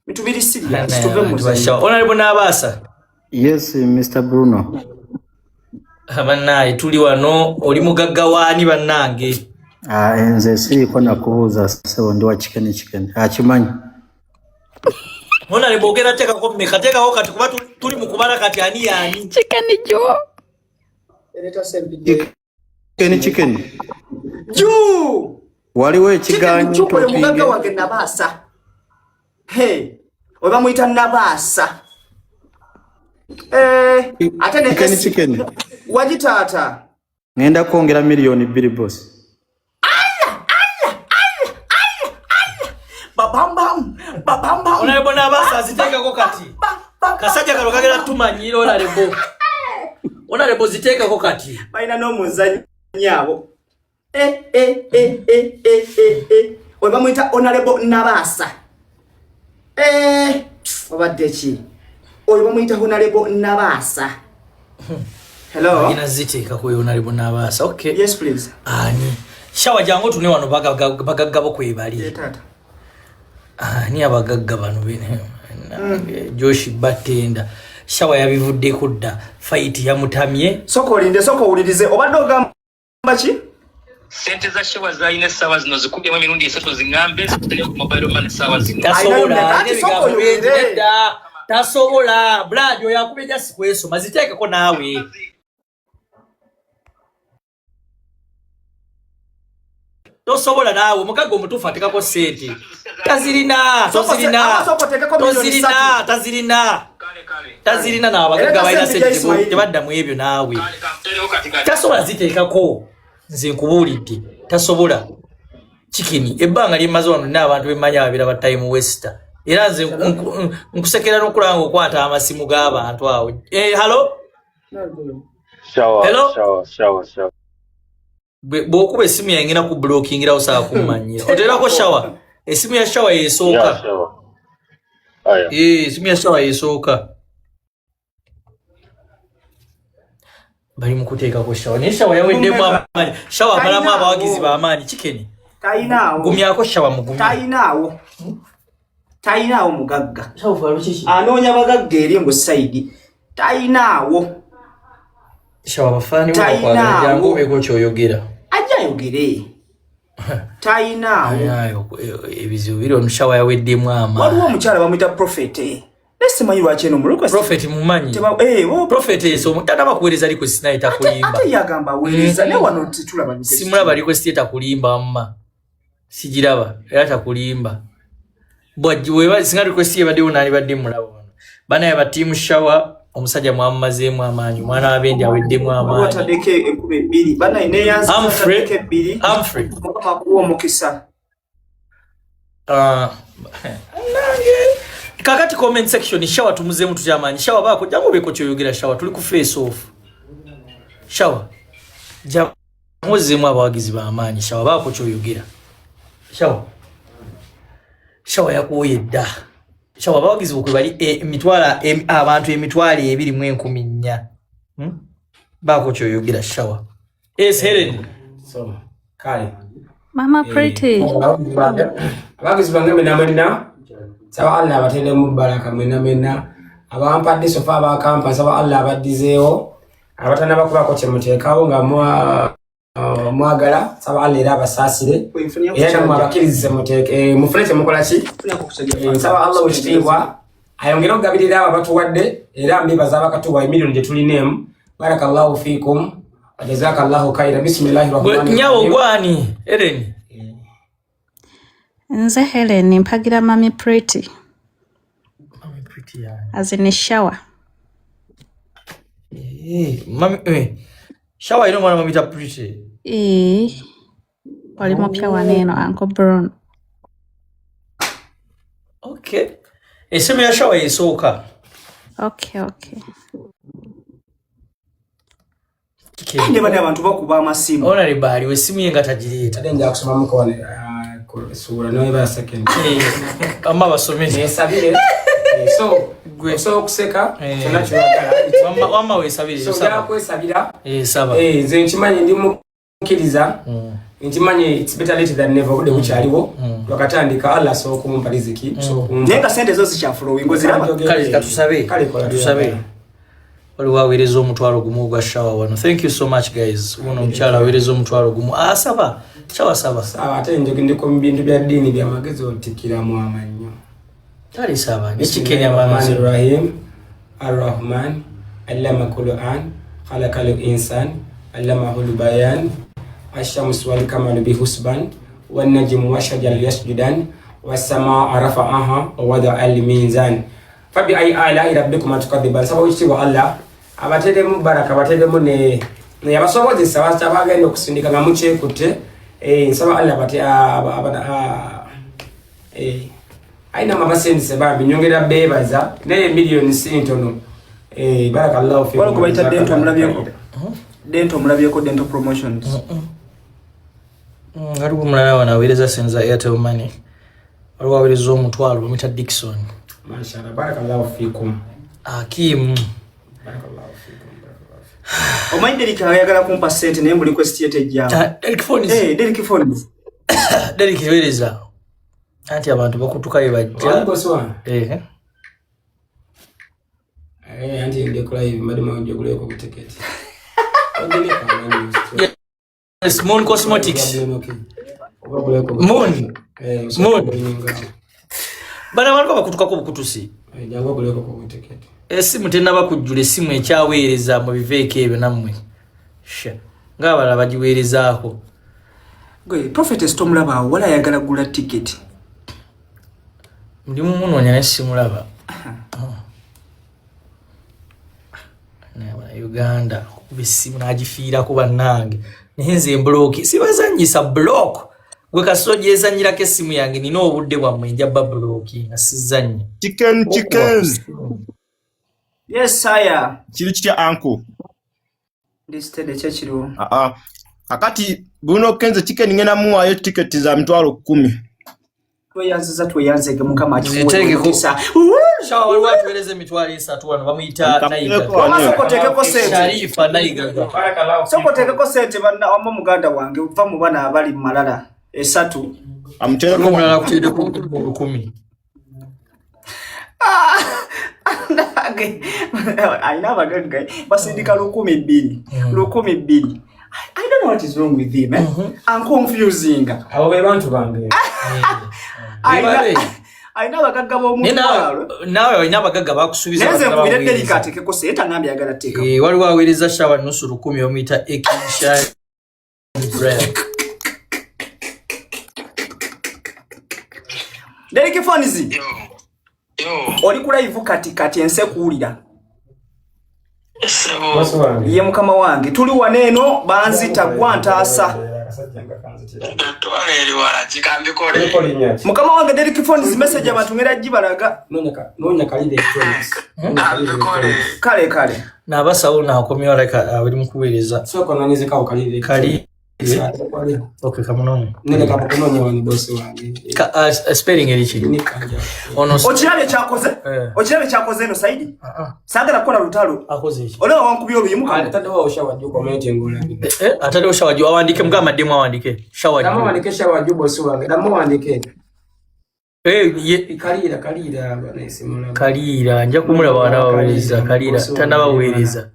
Mitubiri serious tuve muzo. Onalibona abasa? Yes, Mr. Bruno. Abanaye tuli wano oli mugagga wani bannange. Enze siriko nakubuuza sebo ndi wa chicken. Akimanyi. Mona libogera teka ko mekateka ko kati kuba tuli mukubala kati ani. Chicken jo. Eleta sembi. Chicken. Ju. Waliwo ekiganyi to mugagga wange nabasa. Hey, oba muita nabasa. Ate ne chicken. Wajitata. Ngenda kuongera milioni 2 boss. Babamba. Unalibona abasa ziteka ko kati. Kasajja kalo kagera tumanyiro onalebo ziteka ko kati. Baina no muzanyi nyabo. Oba muita onalebo nabasa. Obadde ki? Oba muita onalebo nabasa. Hello. Ina ziteka ko onalebo nabasa. Okay. Yes please. Ani. Shawa jango tune wano bagagabo kwebali. Tata. Ni abagagga bano bene. Josh Batenda. Shawa yabivudde kudda. Fight ya mutamye. Soko ulirize. Obadde ogamba ki? Sente za shawa za ine sawa zino zikubye mu mirundi 3 zingambe zitali ku mobile money sawa zino. Tasobola. Brad yo yakubeja sikweso maziteke ko nawe. Tosobola nawe mukago mutufu atekako sente. Tazirina na abagagga bayina sente tebadda mu ebyo nawe. Tasobola ziteekako. Nze nkubulidde tasobola. Chicken ebbanga limaze wano n'abantu bemanya abira ba time waster. Era nze nkusekera n'okulanga okwata amasimu g'abantu awo. Hello? Shower. Bw'okuba esimu yangina ku blockingira osaba kummanyira. Oterako shower. Esimu ya shower yesooka. Esimu ya shower yesooka. Bali mukuteekako shower. Naye shower yaweddemu amaanyi. Shower abalamu abawagizi b'amaanyi. Chicken. Tayinaawo. Gumyako shower mugumya. Tayinaawo mugagga. Anoonya bagagga eri ngu side. Tayinaawo. Shawa bafani wakwagala jangu eko kyoyogera. Ajja yogere. Taina. Ebizibu biri omushawa yaweddemu amaanyi. Waliwo omukyala bamuyita Prophet. Nesimanyi lwaki eno mu request. Prophet mumanyi. Prophet eso tataba kuweereza request naye takulimba. Ate yagamba weereza ne wano titulaba request. Simulaba request etakulimba amma. Sijiraba era takulimba. Bwajwe singa request yabadde unali badde mulaba wano. Bana ya team shower omusajja mwamazeemu amaanyi mwana abendi aweddemu amaanyi. Watadeke ekube 2 bana ine yanza Humphrey 2 mukama kuwa mukisa. Kakati comment section shower tumuzeemu tujamanyi shower bako jangu beko kyoyogera shower tuli ku face off shower muzeemu abawagizi ba amaanyi shower bako kyoyogera shower yakuwoyedda shower abawagizi bokwe bali emitwala abantu emitwala 214 bako kyoyogera shower Helen so kale Mama Pretty abagizi bange menamena saba Allah abatende mu baraka menamena abampadde sofa abakampa saba Allah abaddizeewo abatana bakuba ko kyemuteekawo nga mwagala saba Allah era abasaasire era mu abakirize muteeke mufulete mukola ki saba Allah wekitiibwa ayongera okugabirira abo abatuwadde era mbibaza abakatuwa emiliyoni gye tulinaemu barakallahu fiikum jazakallahu khairan bismillahir rahmanir rahim nyawo gwani Eren Nze Helen mpagira Mami Pretty. Mami Pretty ya. As in a shower. Mami shower ino mwana Mami Pretty. Wali mopya waneno Uncle Brown. Okay. Eseme ya shower yesoka. Okay. Kende bali abantu bakuba amasimu. Ona libali we simu yenga tajirita. Adenja kusoma mukone sura no eba second. Amma basomeze. Sabire. So kuseka tunachogala. Wamma we sabire. So ya kwesabira. Saba. Nze nchimanyi ndi mukiriza. Nchimanyi it's better late than never kude kuchaliwo. Wakatandika Allah so kumpa riziki. So njenga sente zo zichafuro wingo ziraba. Kale tusabe. Waliwo aweereza omutwalo gumu gwa shower wano. Thank you so much guys. Uno mchala aweereza omutwalo gumu. Saba. Shower saba. Sawa ate ndiko mbintu bya dini bya magezo otikira mu amanyo. Tali saba. Nichikenya mamazi Rahim Ar-Rahman allama Qur'an khalaqal insan allamahu bayan ash-shamsu wal qamaru bihusban wan najmu wash-shajaru yasjudan was-samaa rafa'aha wa wada'a al-mizan fabi ay ala rabbikum tukadiban sababu ichi wa Allah abatede mu baraka abatede mu ne yabasoboze sawa tabagenda okusindika ngamuche kute nsaba Allah bati aina mabasendi sebabi nyongera bebaza ne million sintono barakallahu fi wala kubaita dento mulabyeko dental promotions ngalibu mlana wanaweereza senza Airtel Money waliwo aweereza omutwalo bamita Dickson mashallah barakallahu fikum Hakim barakallahu fikum omanyi Derek ayagala kumpa sente naye mu request yete jja Derek phones Derek weereza anti abantu bakutuka yebajja anti ndekula hivi madama njogule ko ticket Moon Cosmetics Moon bana bantu bakutuka ko bukutusi jango kuleko ko ticket esimu tena bakujjula esimu ekyaweereza mu biveeke ebyo nammwe ngabala bagiweerezaako gwe Prophetess tomulaba wala yagala gula ticket ndi mumunoonya nesimulaba Uganda kubisimu nagifiira kuba nange nenze block sibazanyisa block gwe kasoje ezanyira ke simu yange nina obudde bwa mwenja block nasizanye chicken yes sire kiri kitya uncle ndistede kyekiro akati buno kenze chicken ngena muwayo ticket za mitwalo 10 tweyanzege mukama akifuwekisa shawa wali watueleze mitwalo 3 wano bamuyita Naiga sokotekeko sente Sharifa Naiga sokotekeko sente bana omu muganda wange uva mu bana abali malala 3 amutera ko mulala kutide ku 10 aina baganga basindika 12 12 I don't don't know what is wrong with him, eh? I'm confusing. Abo be bantu bange. Aina abagagga b'omutwalo. Nawe olina abagagga bakusuubiza. Neze nkubira delicate ke ko seta nambi agala teka. Waliwo aweereza shawa nusu 10 omuyita Ekisha Brand. Derek Fonizi. Yo. Oli kula live kati ense kuulira. Ye mukama wange tuli waneeno banzita gwantasa. Mukama wange Derek Fonizi message abantu ngera gibalaga. Nonya kalide kale. Nabasawo nakomyo leka abali mukuweereza. Soko nanize kawo kalide. Okay, kamunonye. Nene kamunonye wani bosi wange. Spelling erichi. Ono ochirabe kyakoze? Ochirabe kyakoze no Saidi? Sagala kola lutalo. Akoze iki? Olewa wankubi oluyimuka. Atade wa oshawaji comment ngola. Atade oshawaji awandike mga mademo awandike. Shawaji. Damo wandike shawaji bosi wange. Damo wandike. Kalira bana isimula. Kalira nja kumula bana baweereza kalira tanaba weereza.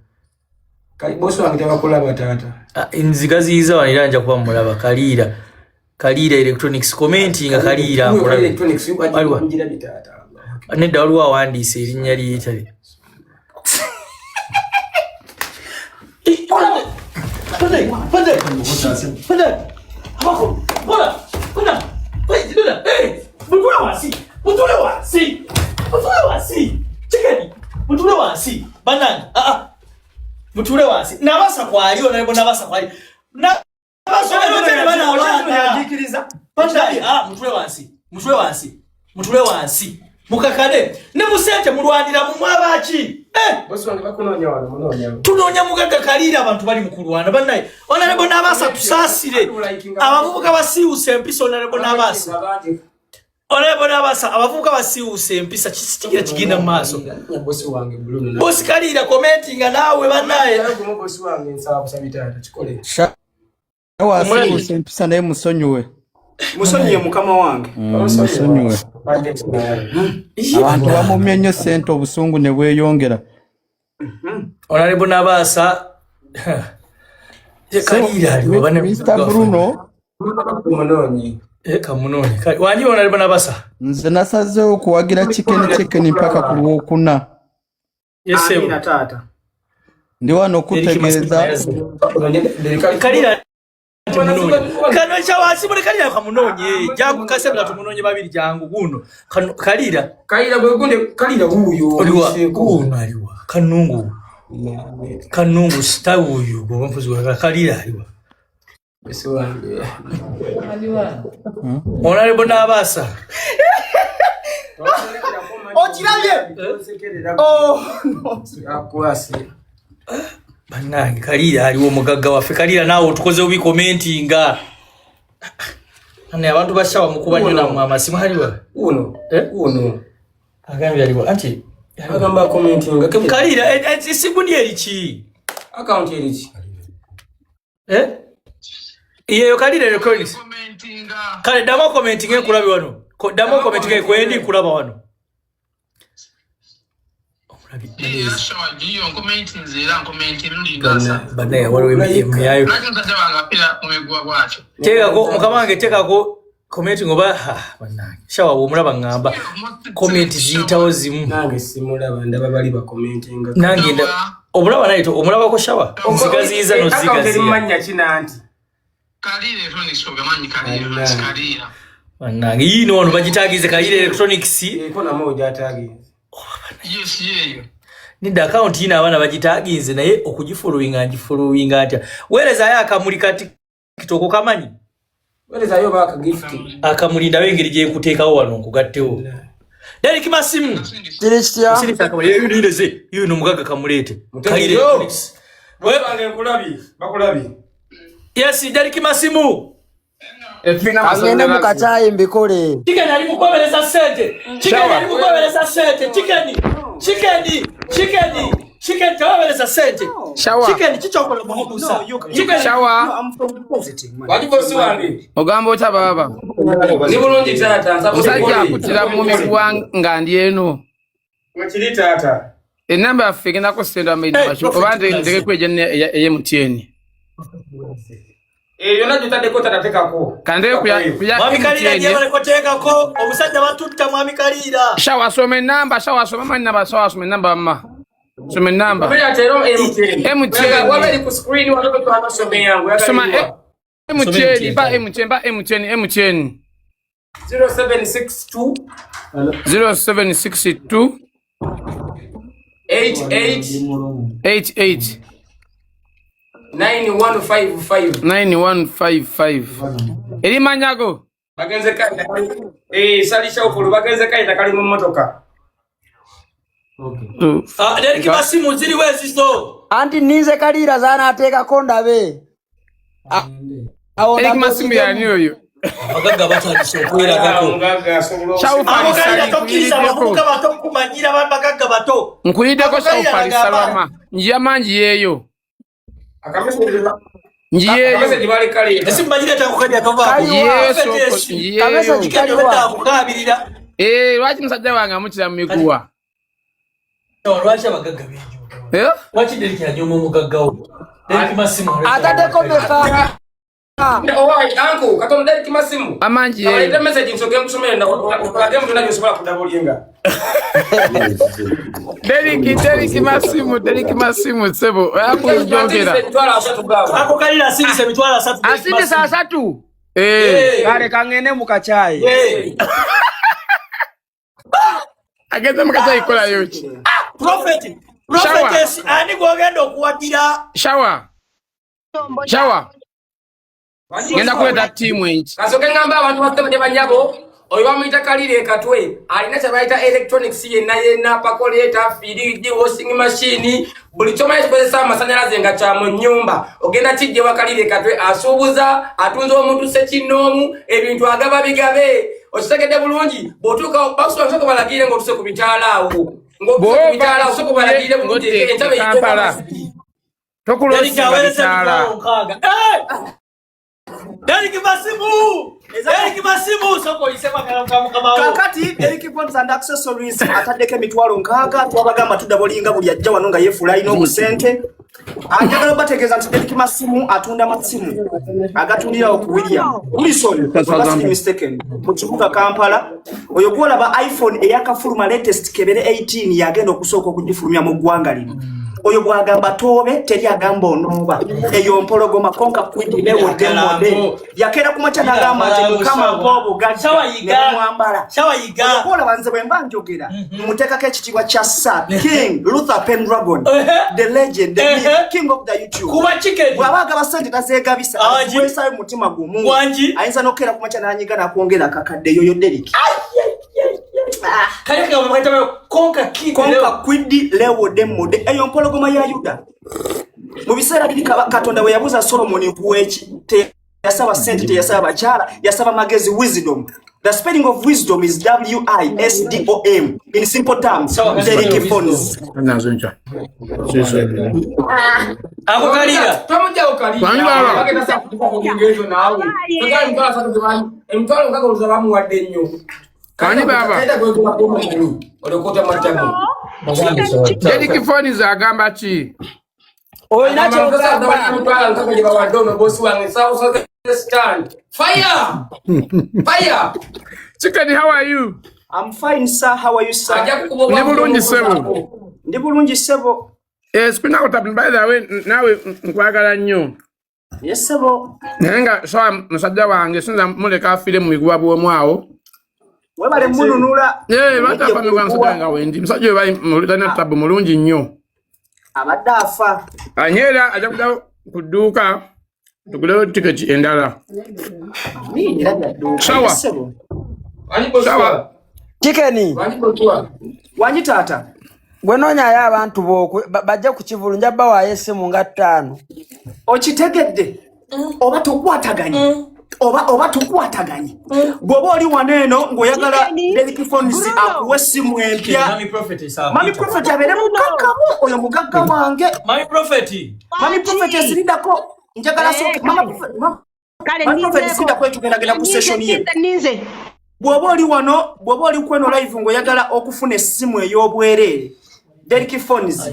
Bosi wange tabakulaba tata. Nzigaziza waniranja kuba mulaba kalira electronics commenting nga kalira mulaba electronics aliwa njira bitata nedda waliwo awandiise erinnya liyitale Mutule wansi nabasa kwali onalebo nabasa kwali nabasa onalebo bana olana yajikiriza pandai mutule wansi mukakade ne musente mulwandira mu mwabachi bosi wange bakunonya wano munonya tunonya mugaga kalira abantu bali mukulwana bandai onalebo nabasa tusasire abavubuka basiuse empisa onalebo nabasa Olebo nabasa abavuka basiuse empisa kisikigira kigenda maaso. Bosi wange Bruno. Bosi kalira commenting nawe banaye. Bosi wange nsaba kusabitata chikole. Wasiuse empisa naye musonyiwe. Musonyiye mukama wange. Musonyiwe. Abantu bamumye nnyo sente obusungu ne bweyongera. Olebo nabasa kalira aliwo bane Mr. Bruno munonyi. Kamunoni. Wanji onalebo nabasa. Nze nasazeewo okuwagira chicken mpaka ku Lwokuna. Yes, Amina tata. Ndi wano kutegeeza. Kalira kano chawasi muri kalira kamunonye. Jangu kasebla tumunonye babiri jangu guno. Kalira bwe gunde kalira huyo. Guno aliwa. Kanungu sta uyu goba mfuzi wa kalira aliwa. Bosi wange. Onalebo nabasa. Ochirabye. Oh, akwasi. Banange kalira aliwo mugagga waffe kalira nawo tukoze obi commentinga. Ane abantu bashawa mukubanye na mwamasimu haliwa. Uno. Agambi aliwa anti agamba commentinga kalira sigundi erichi. Account erichi. Iyo kalira electronics. Kale damo commenting ekulabi wano. Damo commenting ekwendi kulaba wano. Bane waliwe myayo. Teka ko mukamange teka ko commenting oba banange. Shawa omulaba ngamba comment zitawo zimu. Nange simulaba ndaba bali ba commenting. Nange nda omulaba naito omulaba ko shawa. Nzigaziza no zigaziza. Manya kinanti. Kalira electronics ogamanyi kalira. Banange yino ono bagitagize kalira electronics. Kona moja atagize. Yes yeyo. Nida account ina abana bagitagize naye okugifollowinga atya. Wereza yakamuli kati kitoko kamanyi. Wereza yo baka gift. Akamulinda wengeri je kuteekawo wano kugattewo. Dali kimasimu. Tiristia. Sirita kamuli yireze yuno mugaga kamulete. Kalira electronics. Webange nkulabi bakulabi. Yes, dali kimasimu. Agende mukatayi mbikole. Chicken ali mukobereza sente. Chicken tawabereza sente. Chicken chichokola mubusa. Chicken shower. Wadi bosi wange. Ogamba ota baba. Ni bulungi tata nsaba. Musajja akutira mu migwanga ndi eno. Wachiri tata. Enamba yaffe genda kusenda amaidi basho. Obande ndeke kweje eye mutieni. Yona jutadeko tatekako. Kande kuya Mwami Kalira ndiye balikotekako omusajja batutta Mwami Kalira. Shawa some number mama. Some number. Bali atero MTN. Wabali ku screen watoto twa some yangu. Soma MTN ba MTN 0762 88 9155 Eri manyago bagenze kaita salisha okulu bagenze kaita kali mu motoka. Deriki Masimu ziri wezi so anti nize Kalira zana ateka konda be Deriki Masimu ya niyo Abagagga batandisookwera gako. Abagagga tokkiriza abavubuka bato kumanyira babagagga bato. Nkuyideko Shaufali Salama. Njia manji yeyo. Njiyeyo. Esimbanyire takukajja tova. Kamesa chikaliwa. Lwaki musajja wange amutira mu miguwa? Lwaki abagagga benjo? Lwaki Deriki anyooma omugaggawo? Deriki Masimu. Atateko meka. Owai anko katon Deriki Masimu. Amanji yeyo. Aleta message nsoke kusomera na kulage mtu nayo sobola kudabolinga. Deriki Masimu sebo. Hapo njongera. Ako Kalira asindise mitwala 3. Asindi saa 3. Kale kangene mukachai. Agenda mukachai kola yochi. Prophetess ani gwagenda okuwagira. Shower. Ngenda kuleta team enchi. Kasoke ngamba abantu batembe banyabo. Oyo bamuyita Kalira Katwe. Alina kyabayita electronics yenna pakoleta firiji washing machine. Buli choma ekikozesa amasanyalaze nga kya mu nnyumba. Ogenda kijje wa Kalira Katwe asuubuza atunze omuntu sekinoomu ebintu agaba bigabe. Okitegedde bulungi bw'otuuka bakusula nsoko balagire ng'otuse ku bitaala awo. Ng'otuse ku bitaala awo soko balagire bulungi entabe yitokala. Tokulosika bitaala. Deriki Masimu soko isema kama kakati Deriki Phones and Accessories atadeke emitwalo 6 twabagamba tudabolinga buli ajja wano nga yefulayi n'obusente ajagala bategeeza nti Deriki Masimu atunda masimu agatundira ku William Wilson mistaken mu kibuga Kampala oyo gwolaba iPhone eyakafuluma latest kebere 18 yagenda okusooka okugifulumya mu ggwanga lino oyo bwagamba tobe teri agamba onoba eyo mpologoma konka kwidine wodemode yakera kumacha nagamba nti mukama mpobo gacha mwambala okola banze bwemba njogera muteka ke kitibwa cha Sir King Luther Pendragon the legend the king of the YouTube kuba chicken bwabaga basente tazegabisa kwesa mutima gumu ayinza nokera kumacha nanyiga na kuongera kakadde yoyo Deriki Kaya mweta konka kwidi lewo demode eyo mpologoma ya Yuda mu biseera bili Katonda we yabuza Solomon nkuwechi te yasaba sente te yasaba chala yasaba magezi wisdom. The spelling of wisdom is WISDOM in simple terms. Deriki Phones nazonja ako Kalira pamoja ukalira bagenda sa kungezo nawe tukali mtala sa tukani mtala ngaka uzabamu wa denyo Kani baba olokota matabu Deriki Phones agamba chi Oyina chogamba mtala ngaka jiba wadono bosi wange sawa stand fire Chicken, how are you? I'm fine sir, how are you sir? Ndi bulungi sebo Yes, kuna utapi by the way nawe nkwagala nnyo Yes sebo Nenga so musajja wange sinza muleka afire mu miguwa bwomwawo Webale mununula bata pa miguwa musajja nga wendi musajja bali mulitana tabu mulungi nnyo Abadafa Anyera aja kuja kuduka Tukule ticket endala Sawa Sawa Chicken Wanyi tata Gwenonya ya abantu bokwe bajja ku kivulu njaba wa esimu nga 5 Okitegedde oba tukwataganye Gobo oli waneno ngoyagala Deriki Phones akuwe simu empya Mami Prophet abere mukakabo oyo mugagga wange Mami Prophet esilidako njagala soke Mami Prophet esilida kwetu genda ku session ye Bwoba oli wano bwoba oli kweno live ngoyagala okufuna essimu ey'obwerere Deriki Phones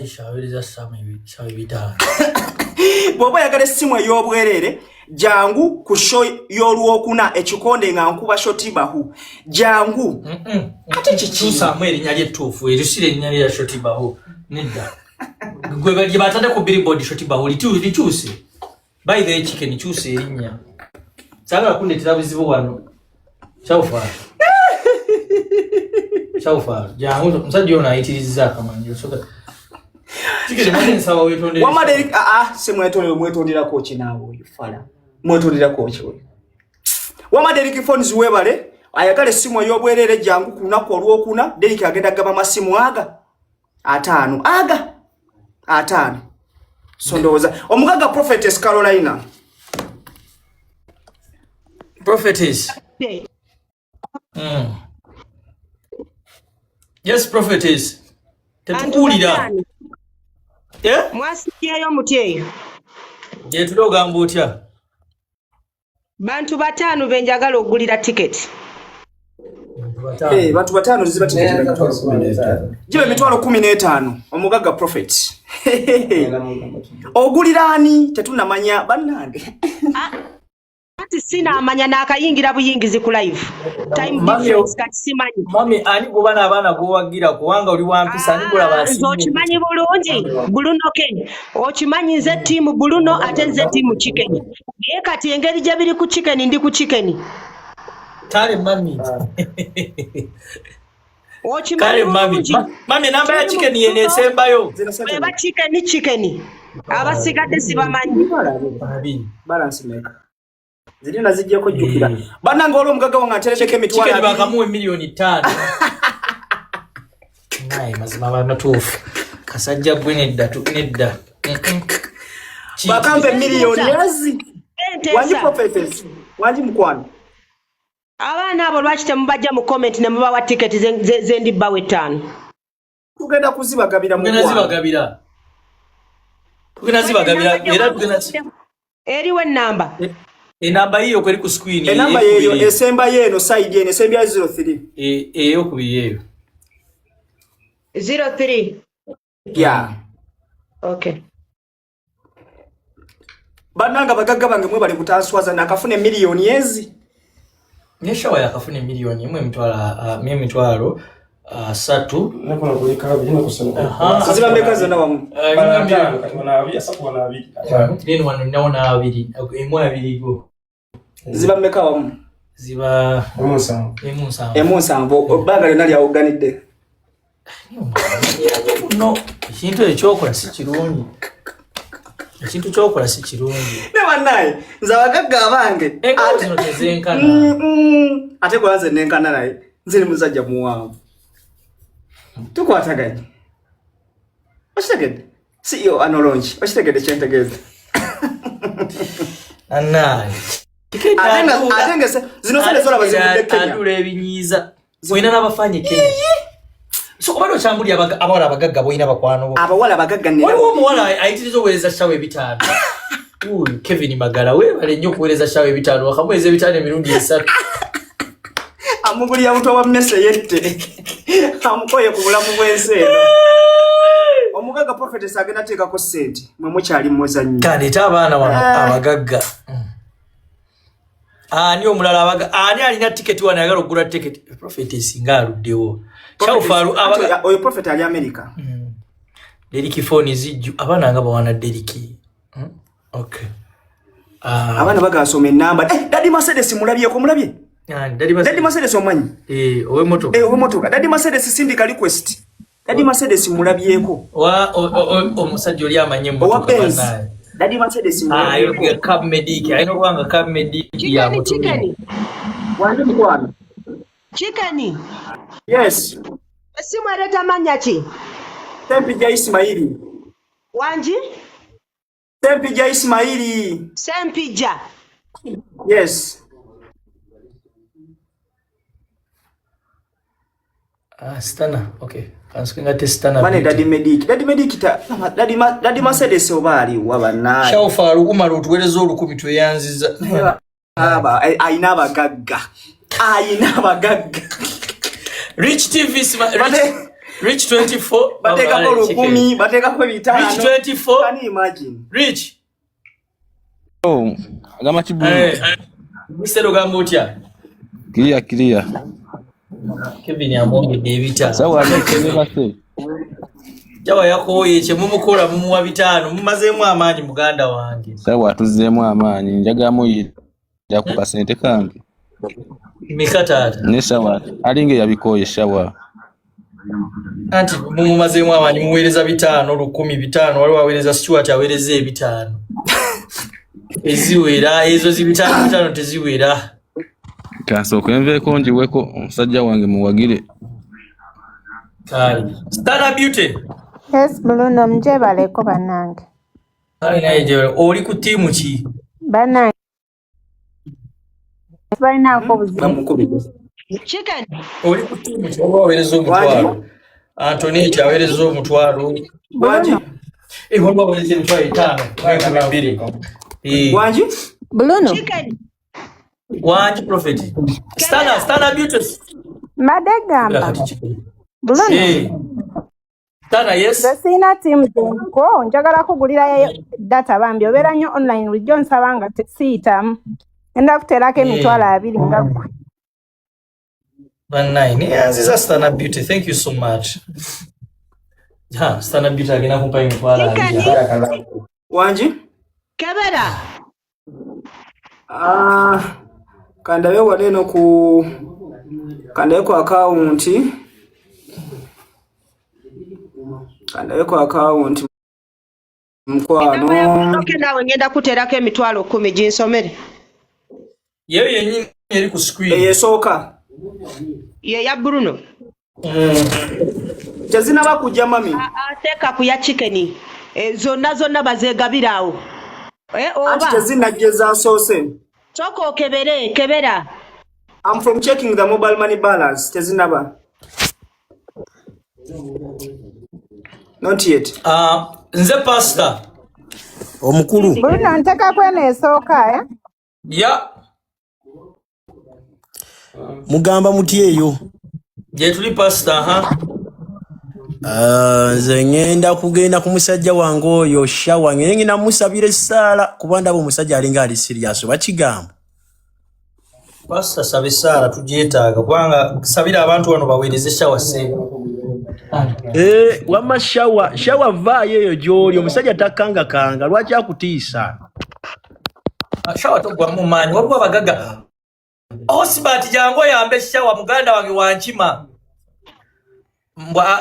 Bwoba yagala essimu ey'obwerere jangu ku show y'olwokuna ekikonde nga nkuba shotibahu jangu ate kikyusa mu erinnya ly'ettuufu erusire erinnya lya shotibahu nedda gwe bali batadde ku billboard shotibahu likyuse by the chicken kyuse erinnya sanga kundetera buzibu wano Chaufa jangu msajja ona ayitiriza akamanyi soka Tiketi mane nsawa wetondera. Wamade se mwetondera coach nawo yufala. Mwetondera coach we. Wamade phones webale ayagale simu y'obwerere jangu kunako olwokuna Derek agenda gaba masimu aga 5 5 sondoza omugaga Prophetess Carolina Yes, Prophetess. Tetukulira. Mwasikiyeyo mutyeyo. Je tulogamba otya? Bantu 5 benjagala ogulira ticket. Bantu 5 ziba ticket nga 15. Jibe mitwalo 15 omugaga Prophet. Ogulirani tetunamanya bannange. Ati sina amanya nakayingira buyingizi ku live. Time difference kati simanyi. Mami ani gobana abana gowagira kuwanga oli wampisa ni gula basi. Okimanyi bulungi Bruno Ken. Okimanyi nze team Bruno ate nze team Chicken. Ye kati engeri gye biri ku Chicken ndi ku Chicken. Tale mami. Okimanyi bulungi. Mami namba ya Chicken yene sembayo. Eba Chicken. Abasigadde sibamanyi. Balance maker. Zilina zijja ko jukira. Bananga olo mugaga wanga tereke mitwala. Chicken bakamuwe milioni 5. Naye mazima bamatufu. Kasajja gwenedda tukinedda. Bakambe milioni yazi. Wanji Prophetess. Wanji mkwano. Abana abo lwaki temubajja mu comment ne mubawa ticket zendi bawe 5. Tugenda kuzibagabira mu kwano. Tugenda zibagabira. Era tugenda eriwe namba. Enamba hiyo kweli ku screen. Enamba yeyo esemba yeno side yeno esemba ya 03. Eyo kubi yeyo. 03. Yeah. Okay. Bananga bagaga bange mwe bali kutanswaza nakafune milioni yezi. Neshawa yakafune milioni mwe mitwala mitwalo 3 nakona kulika bino kusana. Sazima mbeka zana wamu. Nini wanu naona 2 emwe 2 go. Ziba mmeka wamu. Ziba emunsanvo bagale nali awoganidde. No, ekintu ekyokola si kirungi. Ekintu kyokola si kirungi. Ne banaye nza bagagga abange ate no tezenkana. Ate gwanze nenkana naye nziri muzajja muwanvu. Tukwataganye. Oshitegede. CEO anolonchi. Oshitegede chentegeze. Anaye. Atenga zino sale zola bazimudde Kenya. Adule ebinyiza. Boina nabafanye Kenya. So bado chambuli abawala abagagga boina bakwano. Abawala abagagga ne. Waliwo omuwala ayitirizo wereza shawe 5. Kevin Magala we bale nnyo kuwereza shawe 5 akamweze 5 emirundi 3. Amuguli ya mtu wa mmese yette. Amukoye ku bulamu bw'ense. Omugaga Prophetess agenda teeka ko sente. Mwe mukyali muzanyi. Kandi tabaana wano abagagga. Ani omulala abaga ani alina ticket wana yagala okugula ticket Prophetess ngaluddewo. Chaufaru abaga oyo Prophet ali America. Deriki phone zijju abana nga bawana Deriki. Okay. Abana baga asome namba. Daddy Mercedes mulabyeko mulabye? Daddy Mercedes omanyi? Owe motoka. Owe motoka. Daddy Mercedes sindika request. Daddy Mercedes mulabyeko. Omusajja oli amanye motoka banaye. Daddy Mercedes mulabyeko. Ayo Cab Medic. Ayino kubanga Cab Medic ya motoka. Wanje mukwana. Chicken. Yes. Simu aleta manya ki? Sempija Ismaili. Wanji? Sempija Ismaili. Sempija. Yes. Stana. Okay. Kansukinga te Stana. Mane Daddy Medic. Daddy Medic ta Daddy Mercedes obali wabanaye. Shaufaru umaro tuweleza olukubi tweyanziza. Aina abagagga. Rich TV Rich 24 bateka ko 10 bateka ko 5. Rich 24 can you imagine? Rich Agama chibu. Mr. Ogambotia. Clear. Kevin yamonge debita. Sawa nikebeba se. Jawa yako yeche mumukola mumuwa bitano mumazemu amaanyi muganda wange. Sawa tuzemu amaanyi njagamu ya kukasente kange. Mikatata. Ne sawa alinge yabikoye shawa. Anti mumazemu amaanyi muweereza bitano 10 wali waweereza Stuart aweereze bitano. Eziwera ezo zibitano teziwera. Kaso kwenveko njiweko omusajja wange muwagire. Kali. Stana Beauty. Yes, Bruno mjebaleko banange. Kali naye je oli ku timu ki? Banange. Balina ko Chicken. Oli ku timu ki waweereza omutwalo. Antonio aweereza omutwalo. Wanji. Waliwo aweereza emitwalo 5. Wanji? Bruno. Chicken. Wanji Prophet. Stana Beauty. Madegamba. Bruno. Stana yes. Sina team ko njagala kugulira data bambi obera nnyo online lijjo nsabanga siitamu. Enda kuterako emitwalo 2 nga gwe. Banai yanziza Stana Beauty. Thank you so much. Stana Beauty agenda kumpa emitwalo 2. Wanji? Kebera. Kandabe wadeno ku account. Kandabe ku account. Mkwano. Okay nawe ngenda kuterako emitwalo 10 jinsomere. Yewe yennyini eri ku screen. Yesoka. Ye ya Bruno. Tezina bakujja mami. Teka ku ya chicken. Zonna bazegabirawo. Oba. Ati tezina jeza sose. Choko kebera. I'm from checking the mobile money balance. Tezina ba. Not yet. Nze pastor. Omukulu. Bruno nteka kwene esooka Ya. Mugamba muti eyo. Je tuli pastor nze ngenda kugenda ku musajja wange oyo shawa ngenda musabira essala kubanda abo musajja alinga ali serious bakigamba. Pastor sabe sala tujeetaaga kubanga sabira abantu wano baweereze shawa se. Wama shawa vaayo eyo gy'oli omusajja takkanga lwaki akutiisa. Shawa togwa mu maanyi waliwo abagaga. Osibati jangu yambe shawa muganda wange wankima.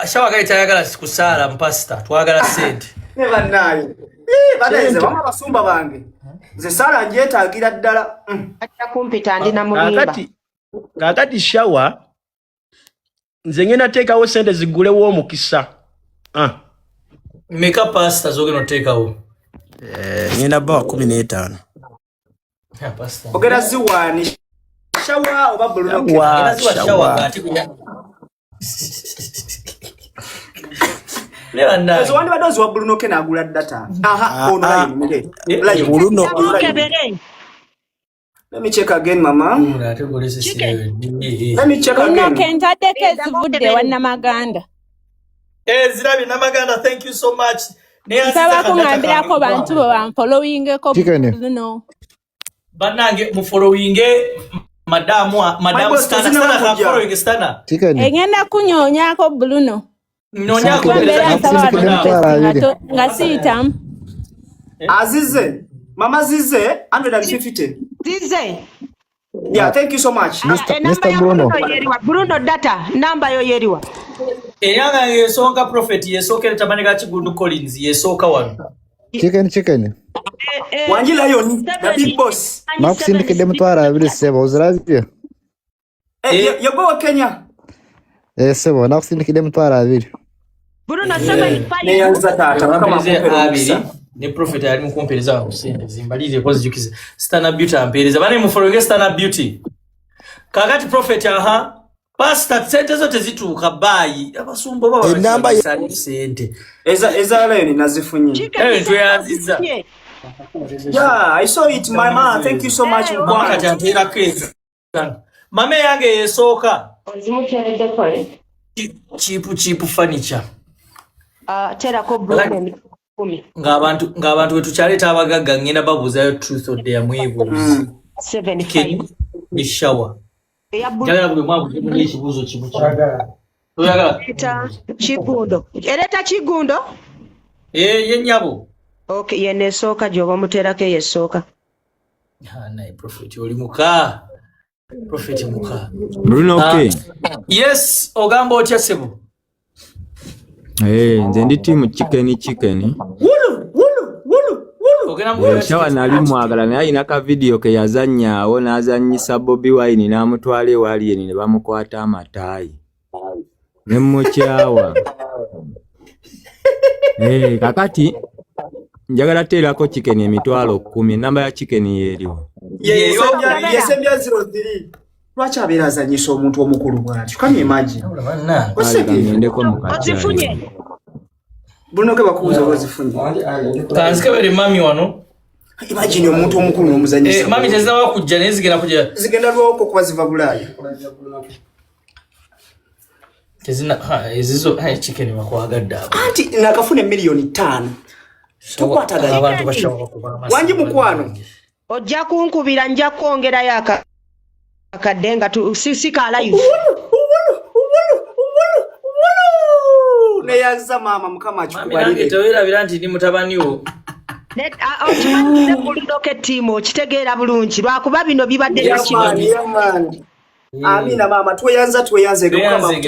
Shawa gali tayagala kusala mpasta twagala sente. Banayi. Badaze mama basumba bange. Ze sala njetagira ddala. Acha kumpita ndina mulimba. Kakati shawa nze ngenda teekawo sente zigulewo omukisa. Meka pasta zogeno teekawo. Ngenda bawa 15. Pasta. Ogera ziwani. Shawa oba Bruno. Ngenda ziwa shawa kati kunya. Ezo wandi badozi wa Bruno ke nagula data. Ono line. Bruno. Let me check again mama. Let me check again. Bruno kentadeko ezivudde wanna maganda. Zirabi namaganda, thank you so much. Nsaba kungambirako bantu bo banfollowingeko Bruno. Banange mufollowinge Madam Stana following Stana. Engenda kunyoonyako Bruno. Nonyako nga siitamu. Azize. Mama Zize 150. Zize. Yeah, thank you so much. Mr. Bruno data number yo yeriwa. Eyanga yesonga Prophet yesokere tamanega Kigundu Collins yesoka wano. Chicken. Wanjila yoni the big boss. Nakusindikide mutwara 2 sebo uziraziye. Yogo Kenya. Sebo nakusindikide mutwara 2. Bruno sema ni fine. Ne yanza tata kama abiri. Ne Prophet ali mukumpereza kusende zimbalire kozi jukize. Stana Beauty ampereza. Bane mufollowinge Stana Beauty. Kakati Prophet Pastor sente zote zituuka bayi abasumba baba namba sente eza leo nazifunye tuyanziza. Yeah, I saw it my man. Thank you so much. Mama katera keza mame yange yesoka chipu furniture tera ko Bruno Ng'abantu wetukyaleeta abagagga ngenda babuuzayo truth or dare mwebuuzi. 75. Ni shower. Njagala buli mwabuuza ekibuuzo kimu kyagala. Oyagala? Kigundo. Ereta Kigundo? Ye nnyabo. Okay, ye nesooka gy'oba muteerako ey'essooka. Naye Prophet oli muka. Prophet muka. Bruno okay. Yes, ogamba otya sebo. Nze ndi timu chicken. Shawa nali mwagala naye alina ka video ke yazannyawo n'azannyisa Bobi Wine n'amutwala ewali eni ne bamukwata amataayi. Ne mmukyawa. Kakati njagala teerako chicken emitwalo 10 namba ya chicken yeeriwo. Yesembya 03. Lwaki abeera azannyisa omuntu omukulu bw'atyo? Can you imagine? Ndeko mukazi. Bruno ke bakubuza bazifunye. Kanzike bere mami wano. Imagine omuntu omukulu n'omuzannyisa. Mami tezaba kujja nezigenda kujja. Zigenda lwoko kuba ziva Bulaaya. Ezizo chicken bakwagadde abo. Anti nakafune milioni 5. Tukwatagana abantu bashawo kubama. Wanji mukwano. Ojja kunkubira nja kwongerayo akadenga sika live. Neyaza mama mukama achikubalire. Mami tawera biranti ndi mutabani wo. Okimanyize Bulldoke team kitegeera bulungi lwakuba bino bibadde bikimanyi. Amina mama tweyanze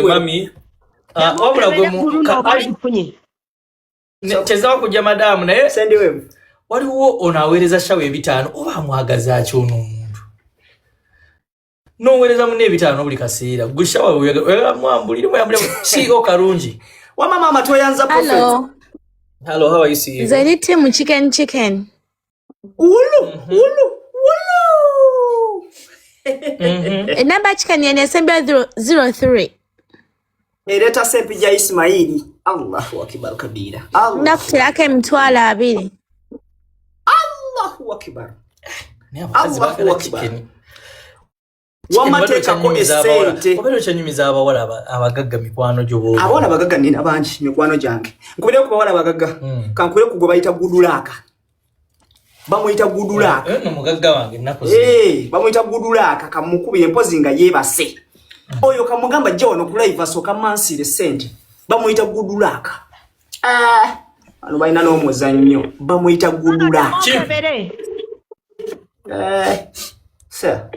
mami. Obula gwe mu Tezao kujja madamu naye sendi wewe. Waliwo onaweereza shawe 5 oba mwagaza ki ono omuntu. Noweereza munne 5 buli kaseera. Gushawa wewe mwambulire CEO karungi. Wa mama tweyanza prophet. Hello, how are you seeing? Zeni timu chicken. Ulu. Namba chicken yene sembya 03. Ereta sepi ya Ismaili. Allahu akbar kabira. Nakutirako emitwalo 2. Allahu akbar. Allahu akbar. Wamateka ko esente. Obero kyanyumiza abawala abagagga mikwano gyobo. Abawala abagagga nina banji mikwano gyange. Nkubire ko bawala abagagga. Kankubire ku gobayita gudulaka. Bamuyita gudulaka. No mugagga wange nakoze. Bamuyita gudulaka kamukubire mpozi nga yebase. Oyo kamugamba jono ku live asoka mansire sente. Bamuyita gudulaka. Ano bayina n'omuzannyo. Bamuyita gudulaka. Sir.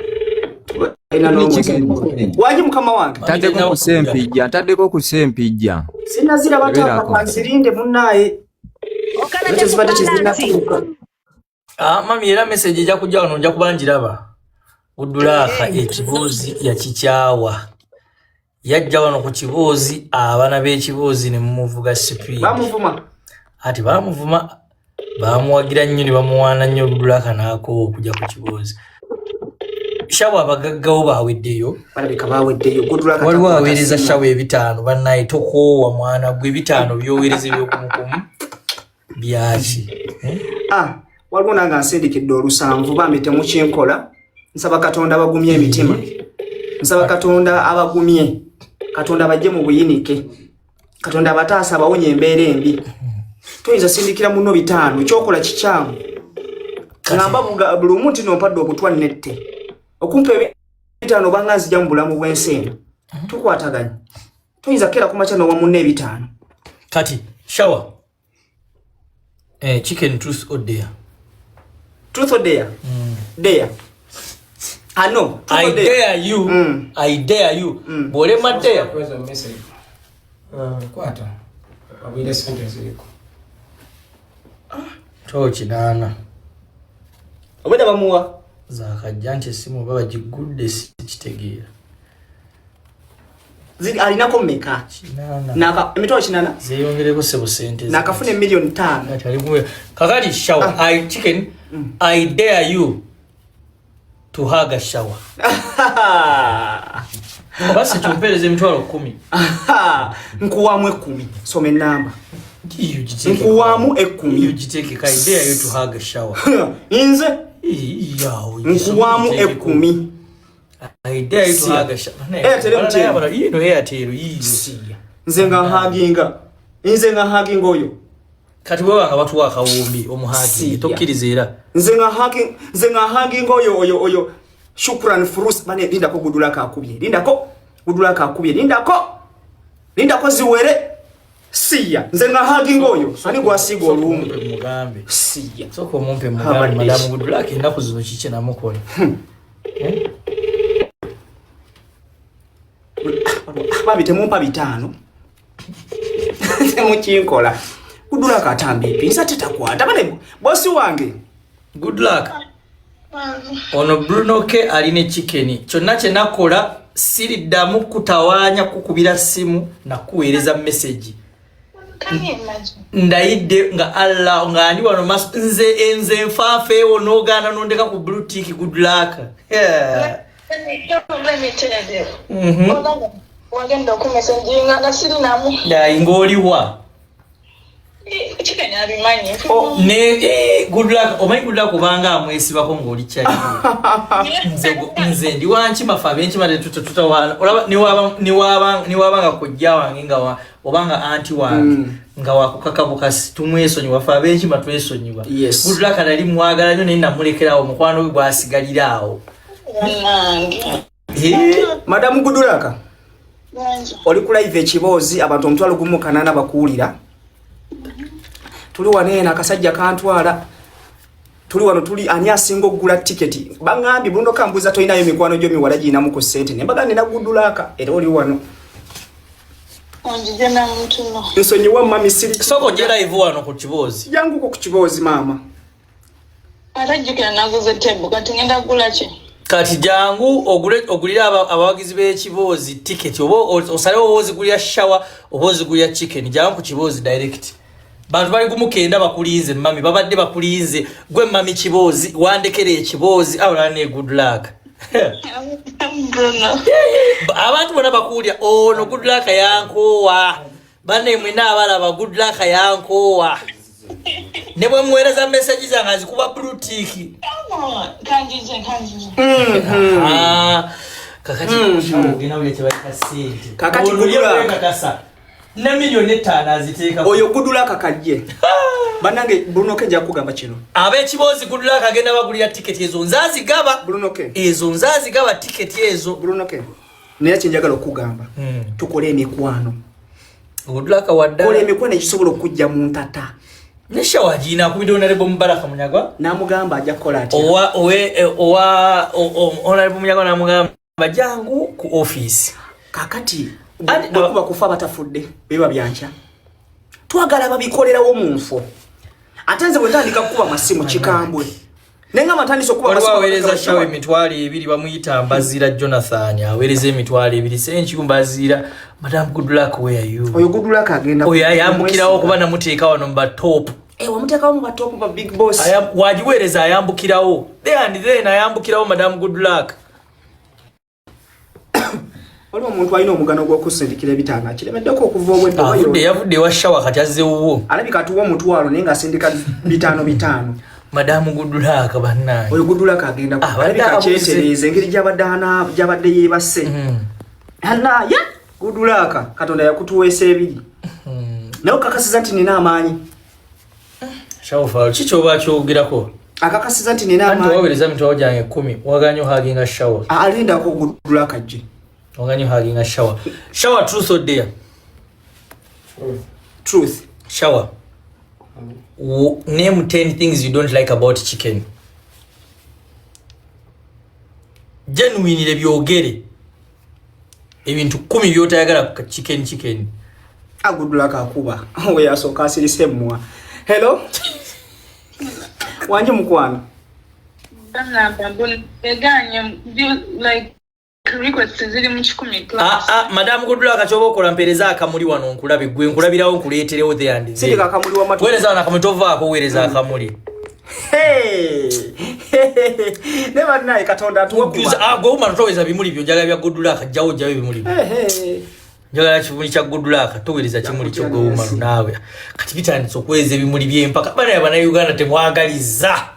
Waji mukama wange. Ntadeko ku sempijja. Sinazira bataka kwanzirinde munnaye. Mami era message ejja kujja wano nja kubanjiraba. Gudulaka ekibuuzi yakikyawa. Yajja wano ku kibuuzi abana b'ekibuuzi ne mumuvuga sipi. Bamuvuma. Ati bamuvuma bamuwagira nnyo ne bamuwaana nnyo Gudulaka naako okujja ku kibuuzi. Shawa abagaggawo baaweddeyo. Balabika baaweddeyo. Gudulaka waliwo aweereza shawa 5 bannaye tokoowa mwana gwe 5 byoweereza ebyokumukumu byaki. Waliwo nanga nsindikidde olusanvu bambite mu kinkola. Nsaba Katonda abagumye emitima. Nsaba Katonda abagumye. Katonda bajje mu buyinike. Katonda abataasa abawonye embeera embi. Tuyinza sindikira muno 5 kyokola kikyamu. Ngamba buli omuntu nompadde obutwa nette. Okumpe 5 bangazi jja mu bulamu bw'ensi. Tukwataganya. Tuyinza kera kumacha no wamunne 5. Kati shawa. Chicken truth or dare. Truth or dare? Dare. No. I dare you. I dare you. Bole madare. Kwata. Abile sentence liko. Tochi nana. Obeda bamuwa. Zakajjante simu baba jigudde sikitegeera. Zili alinako mmeka? Kinana. Naka emitwalo kinana? Zeyongereko sebo sente. Nakafune milioni 5. Ati alikumwe. Kakati shower. I chicken. I dare you to hug a shower. Basi tumpeleze emitwalo 10. Nkuwamu 10. Some namba. Nkuwamu 10. You jiteke ka I dare you to hug a shower. Inze? Nkuwamu 10. I dare you to hug a shower. Nze nga haginga oyo. kati wewe watu wakawumbi omuhagi tokkiriza era nze nga hagi ngoyo shukran furus mane linda ko Goodluck akubye linda ko ziwere siya nze nga hagi ngoyo ani gwasigo olumbe mugambe siya soko mumpe mugambe madamu Goodluck endaku zino kiche namukola babite mumpa bitano temukinkola Goodluck atambe pinsa tetakwata bane bosi wange Goodluck ono Bruno K aline chicken kyonna kye nakola siriddamu kutawanya kukubira simu na kuweereza message ndayidde nga Allah nga ndi wano mas nze mfafe onogana nondeka ku blue tick Goodluck wagenda okumesenjinga nga siri namu ingoliwa chicken abimanyi ne Goodluck omanyi Goodluck kubanga amwesibako ngoli kyali nze ndi wanchi mafa benchi mate tutawana olaba ni wabanga kujja wange nga obanga anti wange nga wakukakabuka tumwesonyi wafa benchi matwesonyiwa Goodluck ali mwagala nyo nenda mulekerawo mukwano we gwasigalirawo Madam Goodluck oli ku live ekibozi abantu omutwalo gumu kanana bakuulira tuli wanena akasajja kantwala tuli wano tuli ani asingo gula ticket bangambi bundo kambuza toinayo mikwano gyo miwala gina mu kusente nembaga nina Goodluck era oli wano onjije na mtu no nsonyi wa mami siri soko je live wano ku kibozi yangu ku kibozi mama atajikira naguze table kati ngenda gula ki kati jangu ogulira abawagizi b'ekibozi ticket obo osalewo ozigulira shower obozigulira chicken jangu ku kibozi direct bantu bali kumukenda bakulinze mami babadde bakulinze gwe mami kibozi wandekere ekibozi awala ne Goodluck abantu bona bakulya ono Goodluck yankowa bane mwina abalaba Goodluck yankowa ne bwe muwereza message zange azikuba blue tick kanjije kakati ngina ule tebaka sente kakati Goodluck kasa na milioni 5 aziteeka oyo Goodluck kajje banange Bruno K jakugamba kino abekibozi Goodluck agenda bagulira ticket ezo nzazi gaba Bruno K ezo nzazi gaba ticket ezo Bruno K naye kinjagala okugamba tukole emikwano Goodluck wadda kole emikwano ekisobola okujja mu ntata nesha wajina kubidona Honorable Mubaraka Munyagwa namugamba ajja kola ati Honorable Munyagwa namugamba jangu ku office kakati bwe kufa batafudde biba byancha twagala babikolerawo mu nfo atenze bwe tandika kuba masimu kikambwe nenga matandiso kuba masimu awereza shawe emitwali 2 bamuyita Mbazira Jonathan awereza emitwali 2 senchikumbazira Madam Goodluck where are you oyo Goodluck agenda oyo ayambukirawo kuba namuteeka wano mba top wamuteekawo mu top ba big boss wajiwereza ayambukirawo then ayambukirawo Madam Goodluck oli omuntu alina omugano gw'okusindikira ebitanga kiremeddeko okuva obwedde yavudde wa shawa kati azzewo alabika atuwa omutwalo naye ng'asindika 5 Madam Goodluck bannange oyo Goodluck agenda alabika kyetereeza engeri gyabadde yeebase ya Goodluck Katonda yakutuweesa ebiri naye okakasiza nti nina amaanyi shawa kikyoba kyogerako akakasiza nti nina amaanyi wawereza mitwalo gyange 10 waganyo haginga shawa alindako Goodluck ajje waganyo haginga shawa truth or dare truth shower name 10 things you don't like about chicken genuinely byogere ebintu 10 byotayagala ku chicken Goodluck akuba we yasoka asirise mwa hello wanje mukwano bana babon eganye like request ziri mu 10 class Madam Goodluck achoba okola mpereza akamuli wano nkulabe gwe nkulabirawo nkuleeterewo the and sindi kakamuli wa matu wereza na kamutovaako wereza akamuli never naye Katonda atuwa go uma toweza bimuli byo njagala bya Goodluck jawo jawe bimuli njagala kibuli kya Goodluck towereza kimuli kyo go uma nawe kati bitanditse okweza ebimuli bye mpaka bana Uganda temwagaliza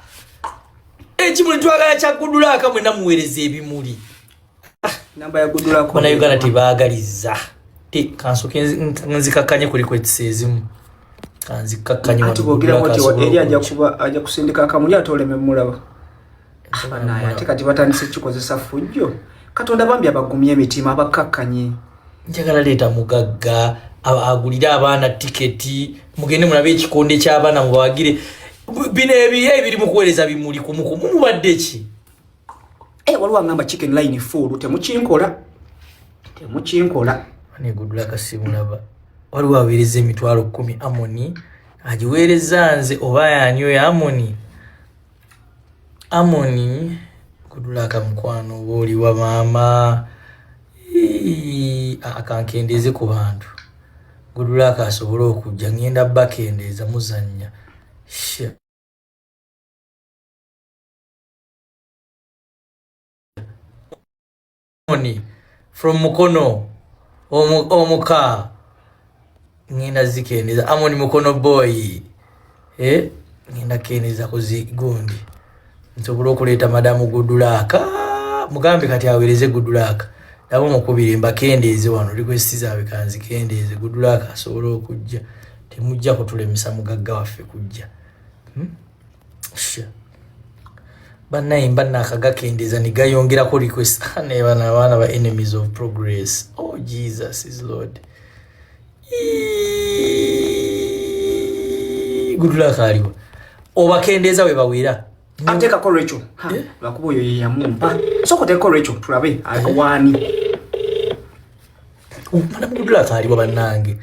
ekimuli twagala kya Goodluck mwe namuwereza ebimuli namba ya Goodluck bana Uganda tebagaliza kansoke nzikakanye kuli kwetsezimu kanzi kakkanyi ati bogira moti eri aja kusindika akamuli atole memulaba abana ate kati batandise kikozesa fujjo Katonda bambi abagumye emitima abakakkanye njagala leeta mugagga agulira abaana tiketi mugende mulabe ekikonde ky'abaana mubawagire bino ebiri mu kuweereza bimuli mubadde ki waliwo agamba chicken line full temukinkola negudula kasimulaba waliwo aweereza emitwalo 10 Amoni agiweereza nze oba yaani oyo Amoni gudula akamukwano boli wa maama akankendeze ku bantu gudula akasobola okujja ngenda bakendeza muzanya Amoni from Mukono omuka ngenda zikendeza Amoni Mukono boy ngenda kendeza kuzigundi nsobola okuleeta madamu Gudulaka mugambe kati aweereze Gudulaka nabo mukubire mbakendeze wano request zaabe kanzi kendeze Gudulaka asobola okujja temujja kutulemesa mugagga waffe kujja banayimba nakagakendeza nigayongera ko request ne bana ba enemies of progress. Oh Jesus is Lord. Gudulaka aliwo obakendeza we bawira ateka ko Rachel bakubo yo yamumpa soko teko Rachel tulabe awani mana Gudulaka aliwo banange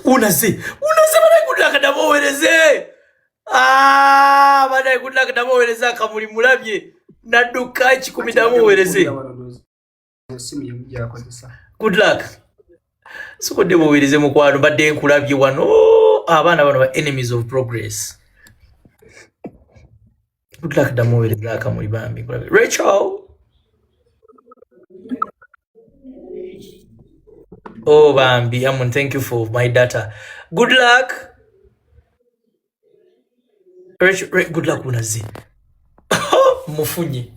unaze bana Gudulaka damowereze bana Gudulaka damowereze akamuli mulabye nadduka 10 damowereze simu yamujja akozesa Gudulaka soko demowereze mukwano badde nkulabye wano abana bano ba enemies of progress. Good luck damowereza akamuli bambi Rachel. Oh bambi Amon, thank you for my data. Good luck Rachel, good luck unazi mufunyi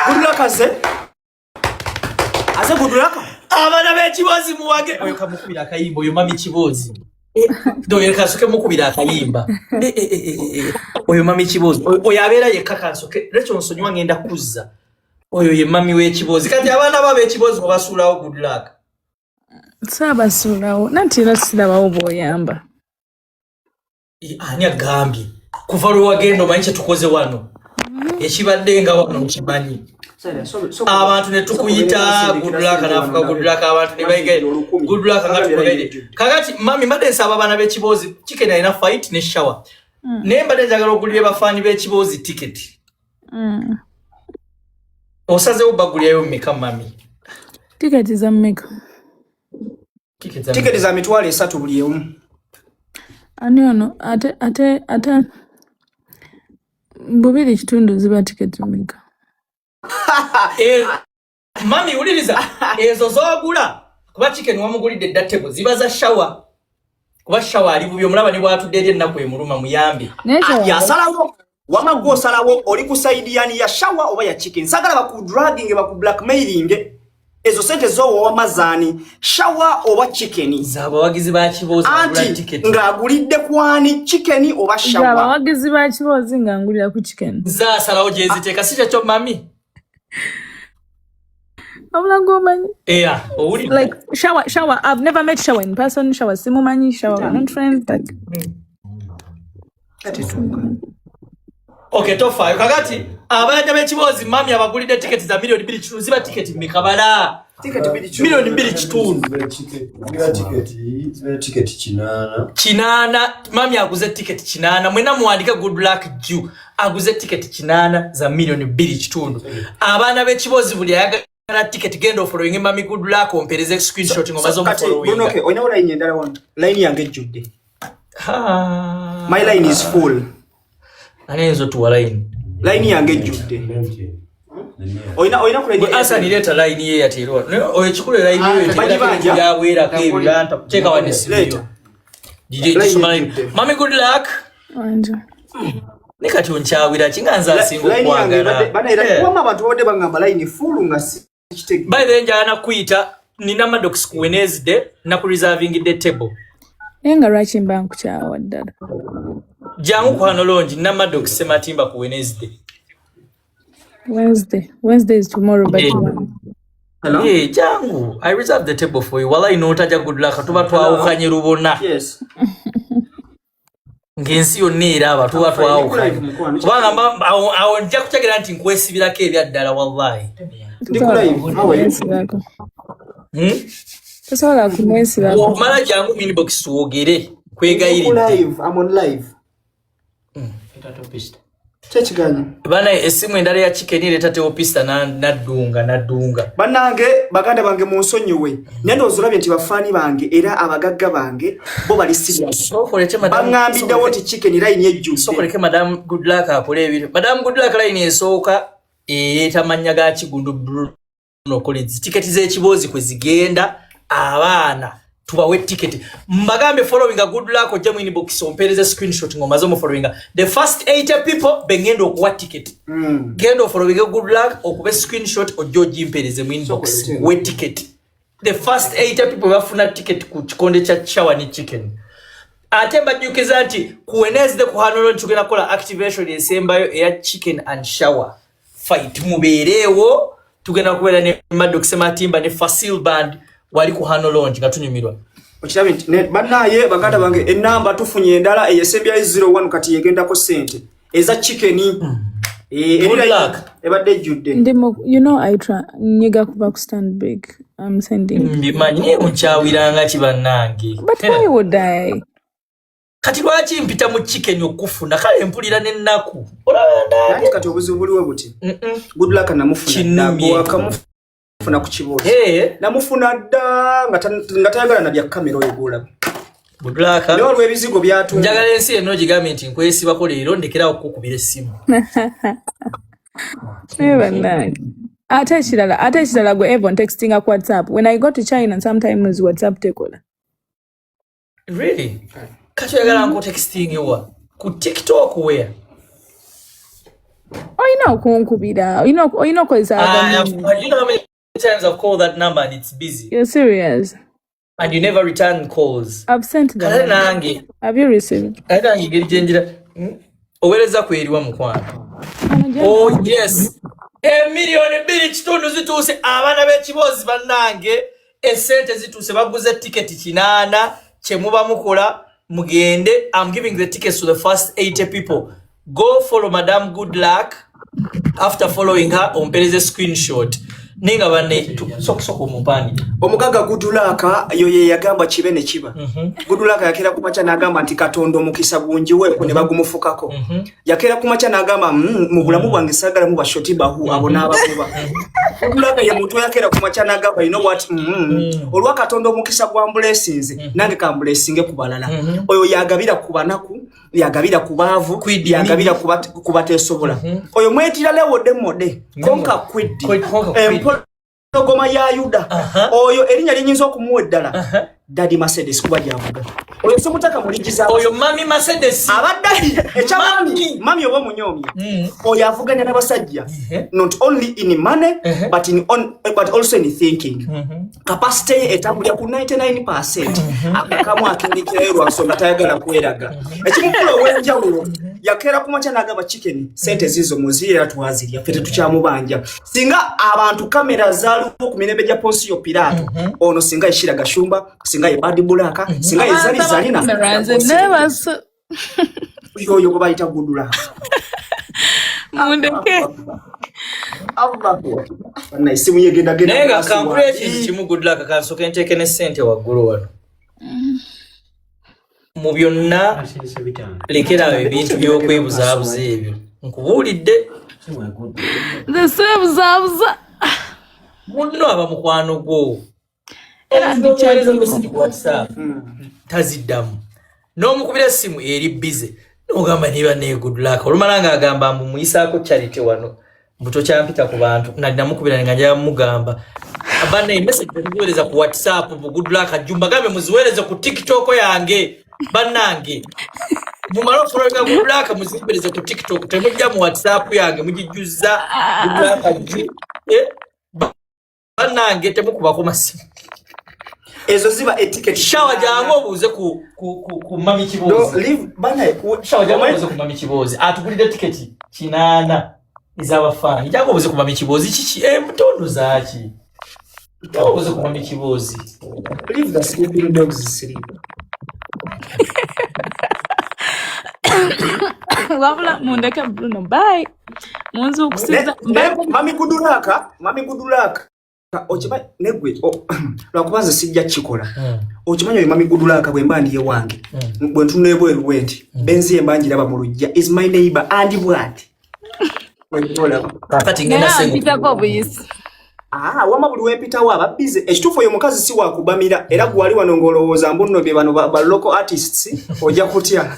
good luck aze good luck abana bekibozi muwage oyo kamukubira akayimbo oyo mami kibozi doye kasuke mukubira akayimba oyo mami kibozi oyo abera yekka kasuke Rachel nsonywa ngenda kuzza oyo ye mami wekibozi kati abana babe kibozi obasulawo good luck saba sulawo natira silabawo boyamba ani agambi kuva lwe wagendo manyi tukoze wano ekibadde nga wano mukimanyi abantu ne tukuyita good luck nafuka good luck abantu ne bayige good luck nga tukogaide kakati mami mbadde nsaba abana b'ekibozi chicken ina fight ne shower ne mbadde njagala okugulira bafani b'ekibozi ticket osaze obagulira yo meka mami ticket za meka ticket za mitwalo 3 buli emu ani ono ate bubiri kitundu ziba ticket meka mami uliriza ezo zogula kuba chicken wamugulide datebo ziba za shower kuba shower ali bubyo mulaba ni bwatudde ennaku emuluma muyambe yasalawo wamago salawo oli ku side yani ya shower oba ya chicken sagala baku dragging baku blackmailing ezo sente zo wamazani shower oba chicken zaba wagizi ba kibozi ngula ticket ngagulide kwani chicken oba shower zaba wagizi ba kibozi ngangulira ku chicken za salawo jezi teka sija cho mami like shower I've never met shower in person shower simumanyi shower we're not friends like that is okay tofa kakati abaja bekibozi mami abagulide ticket za milioni 2 kitundu ziba ticket mikabala ticket milioni 2 kitundu ticket kinana mami aguze ticket kinana mwena muandika good luck juu aguze ticket kinana za milioni 2 kitundu abana bekibozi buli yaga ticket gendo following mami good luck ompereze screenshot ngobazo mu following okay oina ola inyendala wantu line yange judde my line is full anenzo tu line yange judde oina kule asa nileta line ye yatirwa oyo chikule line ye ya wera kebiranta cheka wanesi later DJ Tisumani mami good luck anja nikati onchawira chinganza asingo kwangara bana ira kwa abantu bode bangamba line full nga kitege by the njana kuita nina madox ku Wednesday na ku reserving the table Enga lwaki mba nkukyawa ddala. Jangu kwa nolongi namado kusema timba ku Wednesday. Wednesday is tomorrow but Hello? Hey, Jangu, I reserve the table for you. Wala inotaja good luck. Tuba twawukanye rubona. Yes. Ngensi yonna era tuba twawukanye. Kubanga awo nja kutegera nti nkwesibirako ebyaddala wallahi. Tasobola kumwesibako. Omala Jangu inbox tuwogere kwegayiridde. I'm on live. Chechiganya. Bana esimu endala ya chicken ile tatewo pista nadunga. Banange baganda bange munsonyiwe. Nendo ozulabye nti bafani bange era abagagga bange bo bali serious. Bangambidde woti chicken line ejjudde. Sokoleke madam good luck akole ebintu. Madam good luck line esooka etamanya ga kigundu Bruno Collins. Tiketi z'ekibozi kwe zigenda abaana tubawe ticket. Mbagambe following a good luck ojja mu inbox ompereze screenshot ngomazo mu following. The first 80 people bengendo okuwa ticket. Gendo following a good luck okube screenshot ojja impereze mu inbox we ticket. The first 80 people bafuna ticket ku kikonde cha Chawani Chicken. Atemba jukiza nti ku Wednesday ku Hanolo nchugena kola activation esembayo ya chicken and shower fight muberewo tugenda kubera ne Mado kusema timba ne Fasil Band wali ku Hanolo nga tunyumirwa. Okirabe nti bannaye baganda bange enamba tufunye endala eyesembya 01 kati yegenda ko sente eza chicken ebadde judde. You know I try nyiga kuba ku stand big. I'm sending. Mbimanyi unchawiranga kibannange. But why would I? Kati lwaki mpita mu chicken okufuna kale mpulira n'ennaku. Olabanda. Nati kati obuzibuliwe buti. Good luck namufuna. Nabo akamufuna ku kibozi. Namufuna dda nga tayagala na bya kamera oyegula. Good luck. Leo lwebizigo byatu. Njagala ensi eno gigambe nti nkwesibako leero ndekera okukubira essimu. Ate kirala gwe Evon texting up WhatsApp. When I go to China sometimes WhatsApp tekola. Really? Kati yagala nko texting ewa ku TikTok where? Kunkubira. You know you know how many times I've called that number and it's busy. You're serious? And you never return calls. I've sent them. Have you received? Nange ngeri jenjira. Owereza kweriwa mukwano. Oh yes. Million bili kitundu zituuse abana b'ekibozi bannange esente zituuse baguze ticket 8 kyemuba mukola mugende. I'm giving the tickets to the first 80 people. Go follow Madam Good Luck. After following her ompereze screenshot ninga bane soko mumpani omugaga Gudulaka yo ye yagamba kibe ne kiba. Gudulaka yakera kumacha nagamba nti Katondo mukisa bungi we ne bagumufukako. Yakera kumacha nagamba mu bulamu bwange sagala mu bashoti bahu abona abakuba. Gudulaka ye muntu yakera kumacha nagamba you know what olwa Katondo mukisa gwa blessings nange ka blessing kubalala. Oyo yagabira kubanaku yagabira kubavu yagabira kubatesobola. Oyo mwetira lewo demode konka kwiddi goma ya Yuda. Oyo erinya linyinzo okumuweddala Daddy Mercedes kuba javuga. Oyo somutaka muligiza. Oyo Mami Mercedes. Abadali mami obo munyomya. Oyo avuganya n'abasajja. Not only in money but also in thinking. Capacity etambulya ku 99%. Akakamwa akindikirwa nsonga tayagala kweraga. Ekimukulu wenjawulo yakera kumacha nagaba chicken sente zizo muzira twazirya fete tukyamubanja. Singa abantu kamera zalu ku minebeja ponsi yo Pilato. Ono singa ishira gashumba singa ibadi bulaka singa izali zalina never so yo go baita Gudula mundeke na isimu yegenda nenga congratulations kimu Good Luck kansoke nteke ne sente waggulu wano mu byonna lekera ebintu by'okwebuzabuza ebyo nkubuulidde zesebuzabuza munno abamukwano gwo taziddamu n'omukubira essimu eri bize n'ogamba niba ne Good Luck olumalanga agamba mbu muyisaako charity wano mbuto kyampita ku bantu nalinamukubira nga njala mugamba abana emessage muziweereza ku WhatsApp bu Good Luck ajumba gambe muziweereze ku TikTok yange bannange mumalo following Good Luck muziweereze ku TikTok temujja mu WhatsApp yange mujijjuza Good Luck bannange temukubako masimu ezo ziba etiquette shawa jangu obuze ku mami kibozi no leave bana shawa jangu obuze ku mami kibozi atugulide ticket kinana izaba fani jangu obuze ku mami kibozi chichi mtondo zaki obuze ku mami kibozi leave the sleeping dogs sleep wabula mundeke Bruno bye munzu okusiza mami gudulaka ochiba negwe lwakubanza sijja kikola ochimanyo ye mami gudulaka bwe mbandi ye wange bwe ntunebwe lwenti benzi embanjira ba mulujja is my neighbor and what kati ngenda sengu pitako buyisi wama buli wepita waba busy ekitufu yo mukazi si wakubamira era gwali wanongolowooza mbunno bye bano ba local artists ojja kutya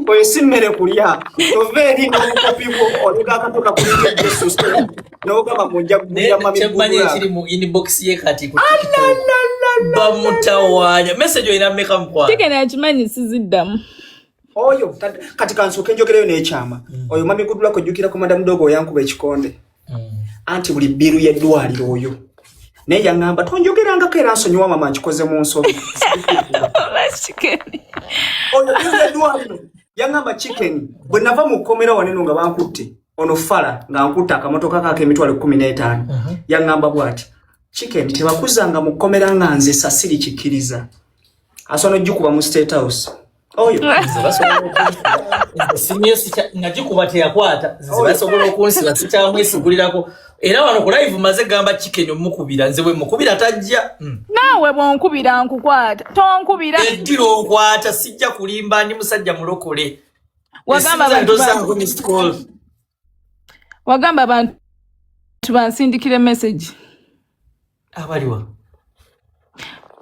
oyo simmere kulya overi n'obukopiwo oluga akatoka kulya Jesus n'ogamba mujja kugulira mami temanye ekiri mu inbox ye kati ku bamutawanya message oyina mmeka mukwana tikene yakimanyi siziddamu oyo kati kansoke njogereyo n'ekyama oyo mami gudulako jjukira ku madam dogo yankuba ekikonde anti buli biru y'eddwaliro oyo naye yaŋŋamba tonjogerangako era nsonyiwa mama nkikoze mu nsobi oyo biru y'eddwaliro yaŋŋamba chicken bwe nava mu kkomera waneno nga bankutte ono fala nga nkutta akamotoka kaako emitwalo 15 yaŋŋamba bw'ati chicken tebakuzanga mu kkomera nga nze sasiri kikkiriza asono jjukuba mu State House oyo simyesi ngajikuba teyakwata zibasobola okunsiba sikyamwesigulirako era wano ku live maze gamba chicken omukubira nze bwe mukubira tajja naawe bwonkubira nkukwata tonkubira eddiro okwata sijja kulimba ndi musajja mulokole wagamba abantu bansindikire message abaliwa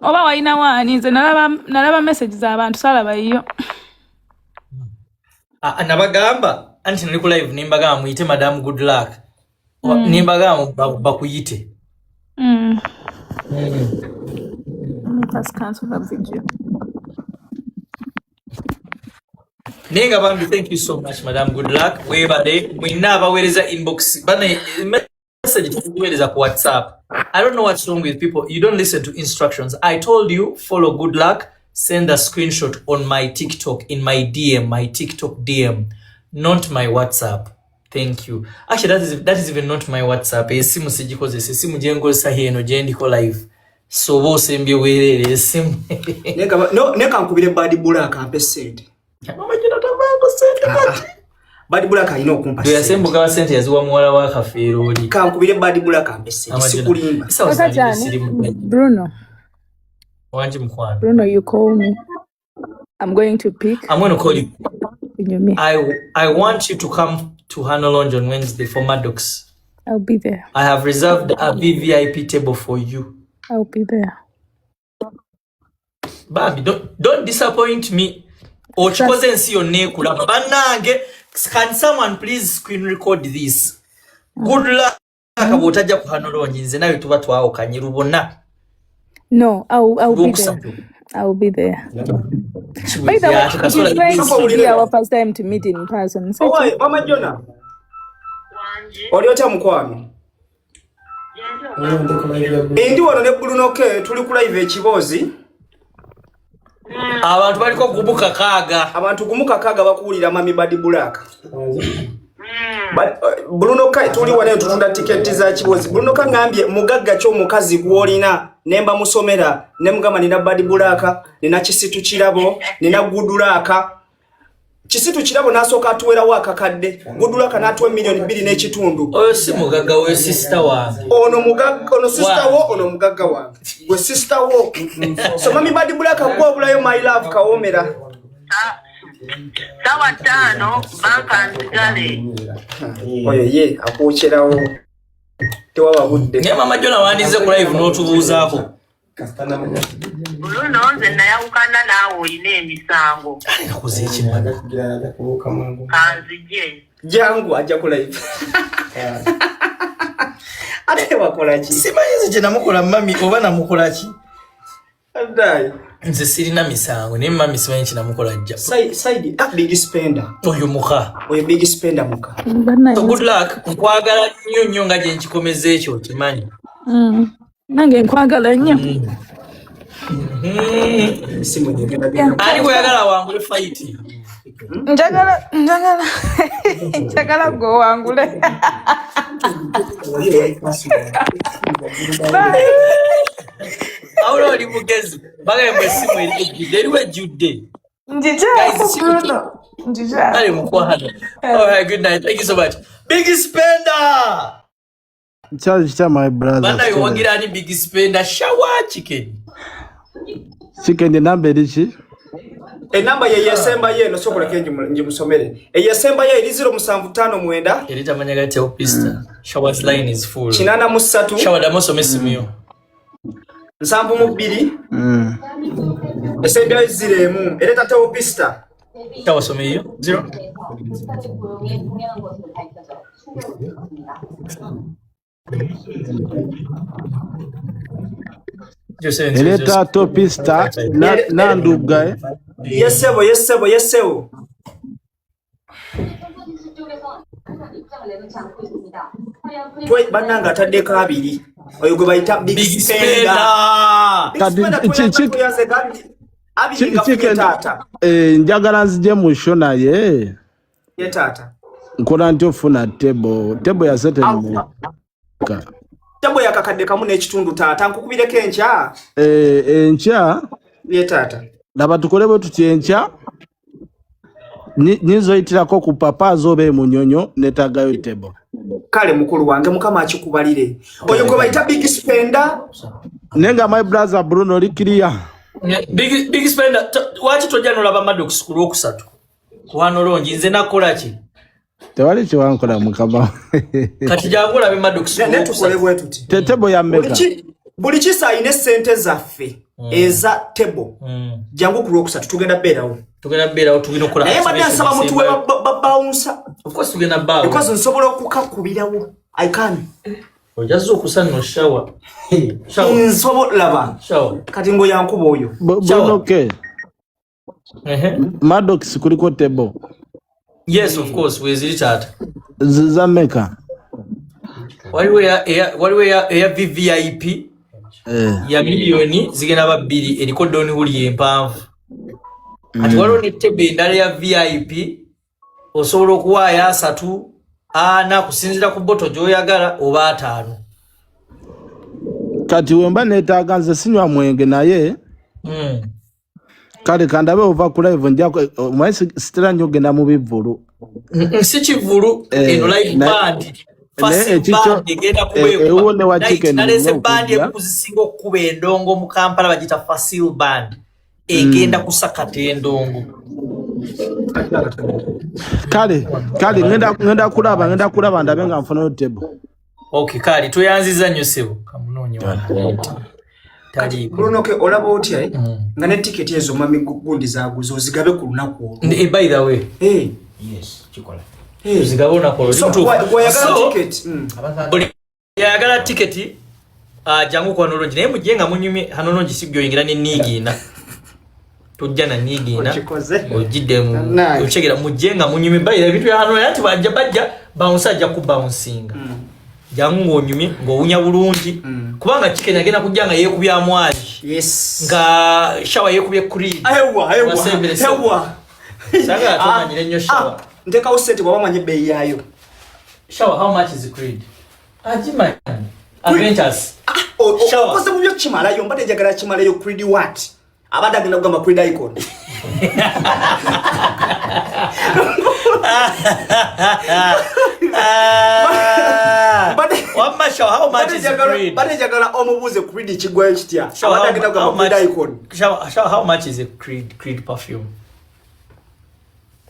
oba walina waani nze nalaba message z'abantu salaba iyo nabagamba anti nali ku live nimbagamba muyite madam good luck nimbagamba bakuyite nenga bambi thank you so much madam good luck webade mwina abaweereza inbox bane message tukuweereza ku WhatsApp. I don't know what's wrong with people. You don't listen to instructions. I told you, follow good luck, send a screenshot on my TikTok, in my DM, my TikTok DM, not my WhatsApp. Thank you. Actually, that is even not my WhatsApp. Esimu sijikoze, esimu jengo saheno, jendiko live. So wo sembi werere, esimu. Neka nkubire badi bulaka ampe sente. Mama jina tabango sente. Badi bulaka ino kumpa sente. Yasembu kawa sente yazuwa mwala wa kafiroli. Kankubire badi bulaka ampe sente. Sikulimba. Bruno. Wanji mkwani. Bruno, you call me. I'm going to pick. I'm going to call you. Me. I want you to come to Hano Lounge on Wednesday for Maddox. I'll be there. I have reserved a VVIP table for you. I'll be there. Baby, don't disappoint me. Ochikoze nsi yonne kulaba. Banange, can someone please screen record this? Good luck. Akabotajja ku Hano Lounge nze nawe tuba twawukanye rubona. No, I'll be there. I'll be there. By the way, it's going to be our first time to meet in person. Oh, Mama Jona. Oliota mkwano. Ndi wano ne Bruno ke tuli ku live ekibozi. Abantu baliko kubuka kaga. Abantu kumuka kaga bakuwulira mami badi bulaka. Bruno kai tuli wane tutunda tiketi za kibozi. Bruno kangambye mugagga kyo mukazi gwolina nemba musomera nemugamba nina badi bulaka nina kisitu kirabo nina gudulaka kisitu kirabo nasoka atuwera waka kadde gudulaka natwe milioni 2 n'ekitundu oyo si mugagga we sister wange ono mugagga ono sister wo ono mugagga wange we sister wo so mami badi bulaka kwa bulayo my love kaomera sawa tano banka nzigale oyo ye akocherawo tewawa budde ne mama Jona wandize ku live n'otubuuzaako Bruno nze nayawukana naawe oyina emisango nakoze ekimala kanzije jangu ajja ku live ate wakola ki simanyize gye namukola mami oba namukola ki adai nze sirina misango naye mami simanyi kinamukola jja side big spender oyo muka oyo big spender muka so good luck nkwagala nnyo nnyo nga gye nkikomeza ekyo okimanyi Nange nkwagala nnyo. Ali kuyagala wangule fight. Njagala go wangule. Awulo oli mugezi. Baga mwesimu eriwe Jude. Njija. Ali mukwahana. All right, good night. Thank you so much. Big Spender. Charge my brother. Bana yowagira ni Big Spender shower chicken. Chicken number ichi? Enamba ye yesemba ye no sokola kenji musomere. Yesemba ye 0759 Elita manyaga te opista. Shower's line is full. Kinana musatu. Shower da moso mesimiyo. Nsambu mubiri. Esemba ye 0 eleta te opista. Shower someyo 0. Eleta topista na nduga. Yesebo. Twe bananga atadde kabiri. Oyo gwe bayita Big Spender. Njagala nzije mu show naye. Ye tata. Nkona nti ofuna tebo ya sete ni. Tebo ya kakadde kamu n'ekitundu tata nkukubireko enkya. Enkya. Ye tata. Laba tukolebo tuti enkya. Nizo itirako ku papa zobe munyonyo netagayo tebo. Kale mukulu wange mukama akikubalire. Oyo gwe bayita Big Spender. Nenga my brother Bruno likiria. Big Spender wachi tojano laba Maddox ku lwokusatu. Wano longi nze nakola ki? Tewali chiwankola mukama. Kati jangula be Maddox. Netukolebwe tuti. Tebo ya meka. Buli kisa ine sente zaffe eza tebo. Jangu ku lwokusatu tugenda berawo. Tugina kola. Naye badde nsaba mutuwe bounce. Of course tugenda bawo. Because nsobola okukakubirawo. I can. Ojazo kusano shower. Shower. Nsobola laba. Shower. Kati ngo yankuba oyo. Okay. Maddox kuliko tebo. Yes, of course, wezili tata. Zameka. Waliwe ya VVIP. Ya milioni zigena babiri eriko doni huli empamvu. Ati walo ne tebe ndale ya VIP osobola okuwaya 3 ana kusinzira ku boto joyagala oba 5. Kati wemba netaaga nze sinywa mwenge naye. Kale kandabe ova ku live njako mwesi sitera njogenda mu bivulu. Si kivulu eno live band. Fast band egenda kuweko. Ewone wa chicken. Nalese band ekuzisinga okuba endongo mu Kampala bagita Fasil band. Egenda kusakata endongo. Kale ngenda kulaba ndabe nga nfuna table. Okay, kali tuyanziza nnyo sebo kamunonyo wana. Tali Bruno ke olaba otya nga ne ticket ezo mami gundi zaguzo zigabe ku lunaku. By the way. Yes, chikola. Zigabona ko. So wayagala ticket. Yagala ticket jangu kwa nolonji naye mujenga munyumi hanononji sibyo ingira ni nigina. Tujjana nigina. Ojide mu. Ochegera mujenga munyumi bayira bitu ya hano yati bajja bounce ku bouncing. Jangu onyumi ngo unya bulungi kubanga chicken agenda kujjanga yekubya mwaji. Yes. Nga shower yekubye kuri. Hewa. Sanga atomanyire nnyo shower. Ndeka usente baba manye bei yayo. Shower, how much is it Creed? Ajima. Adventures. Shower. Koze mubyo kimalayo mbade jagala kimalayo Creed what? Abada gina kugamba Creed icon. How much is Creed? Bade jagala omubuze Creed kigwayo kitya. Abada gina kugamba Creed icon. How much is a Creed perfume?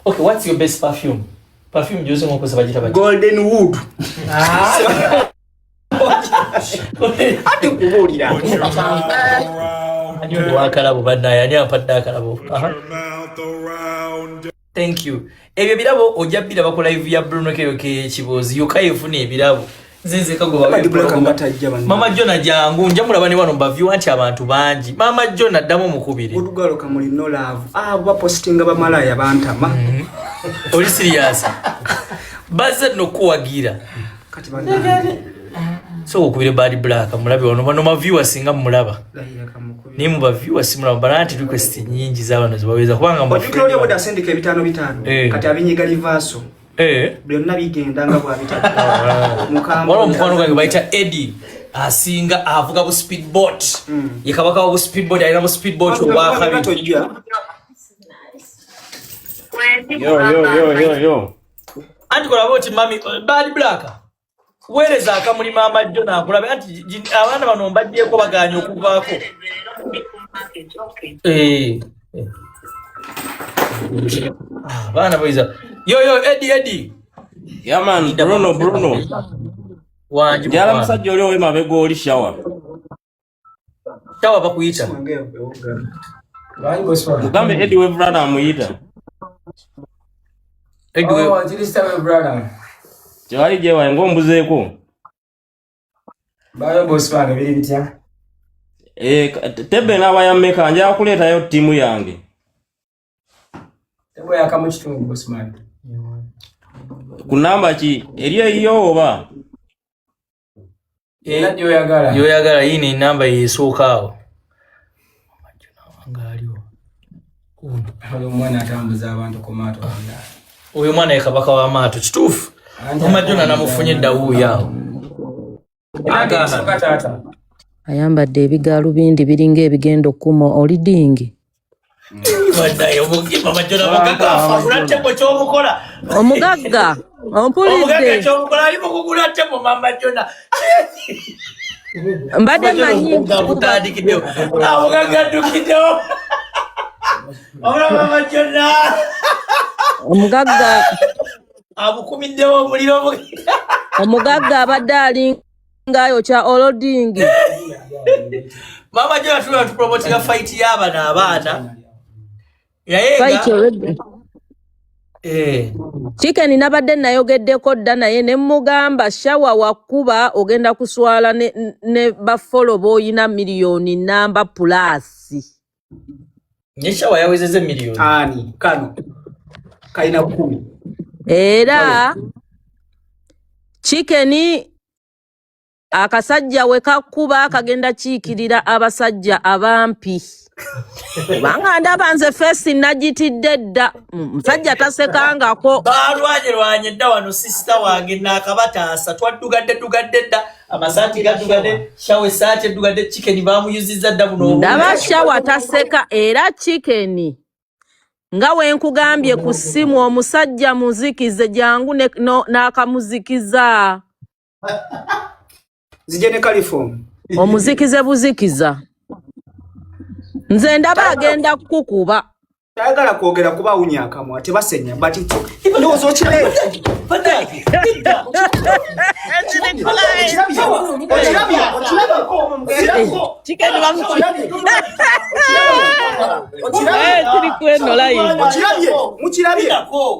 Okay, what's your best perfume? Perfume juzo mko sabajita baji. Golden Wood. Ati kubulira. Anyo wakala bubanda yani apadda kalabo. Thank you. Ebyo birabo ojabira bako live ya Bruno Keyoke Kibozi yokayefuna ebirabo. Nzenze kagoba Mama Jona jangu njamula bani wano bavyu anti abantu banji. Mama Jona damo mukubire. Udugalo kamuli no love. Ba postinga ba malaya bantama. Oli serious. Baze no kuwagira. Kati bana. So okubire Bad Black mulabe wano bano ma viewers singa mulaba. Ni mu ba viewers mulaba balanti request nyingi z'abantu zibaweza kubanga mu Claudia boda sendika ebitano kati abinyiga livaso. Byonna bigenda nga bwa bitatu. Mukamba. Wala mukwano gwange bayita Eddie. Asinga avuga bu speedboat. Yekabaka bu speedboat ayina bu speedboat wa kabi. Yo. Anti kola boti mami Bad Black. Wereza akamuli mama Jona akulabe anti abana bano mbaddeko baganya okuvaako. Bana boiza. Yo Eddie. Yeah man, Bruno. Wanji. Jala musajja oli owe mabego oli shower. Shower bakuyita. Mugambe Eddie we brother amuyita. Jilista we brother. Jali jewa ngombuzeeko. Bayo boss wange biri bitya? Tebe n'aba yammeka nja kuleetayo timu yange. Tebe yakamu kitundu boss man. Ku namba ki eriyo oba? Yoyagala hii ni namba yesookawo. Oyo mwana atambuza abantu ku maato wanda. Oyo mwana ekabaka wa maato kituufu. Omajjona namufunye Dawuyu yawo. Ayambadde ebigalu bindi biringa ebigendo kumo oli dingi. Wadayo mugimba majjona bagagafa ulatteko ky'omukola. Omugagga ompulidde. Omugagga ky'omukola ali mukugula tteko mama Jona. Mbadde manyi kutandikiddewo. Omugagga addukiddewo. Mama Jona. Omugagga abukumiddewo omuliro. Omugagga abadde alinga yokya olodingi. Mama Jona tulwa tupromotinga fight y'abaana abaana. Fight already. Chicken nabadde nayogeddeko dda naye ne mugamba shawa wakuba ogenda kuswala ne bafolo boyina miliyoni namba plus. Nyeshawa yawezeze miliyoni. Ani kano. Kaina 10. Era Chicken akasajja we kakuba kagenda kiikirira abasajja abampi. Banga ndaba nze fesi najitidde dda. Musajja tasekangako. Balwanye dda wano sister wange nakabataasa twaddugadde dda amasaati gaddugadde shawe saate ddugadde Chicken bamuyuzizza dda buno. Ndaba shawa taseka era Chicken nga wenkugambye ku ssimu omusajja muzikize jangu n'akamuzikiza. Zijene California. Omuzikize buzikiza. Nze ndaba agenda kukuba. Tayagala kwogera kuba unyakamwa tebasenya bati ndozo kire. Padaki. Chicken Muchirabye.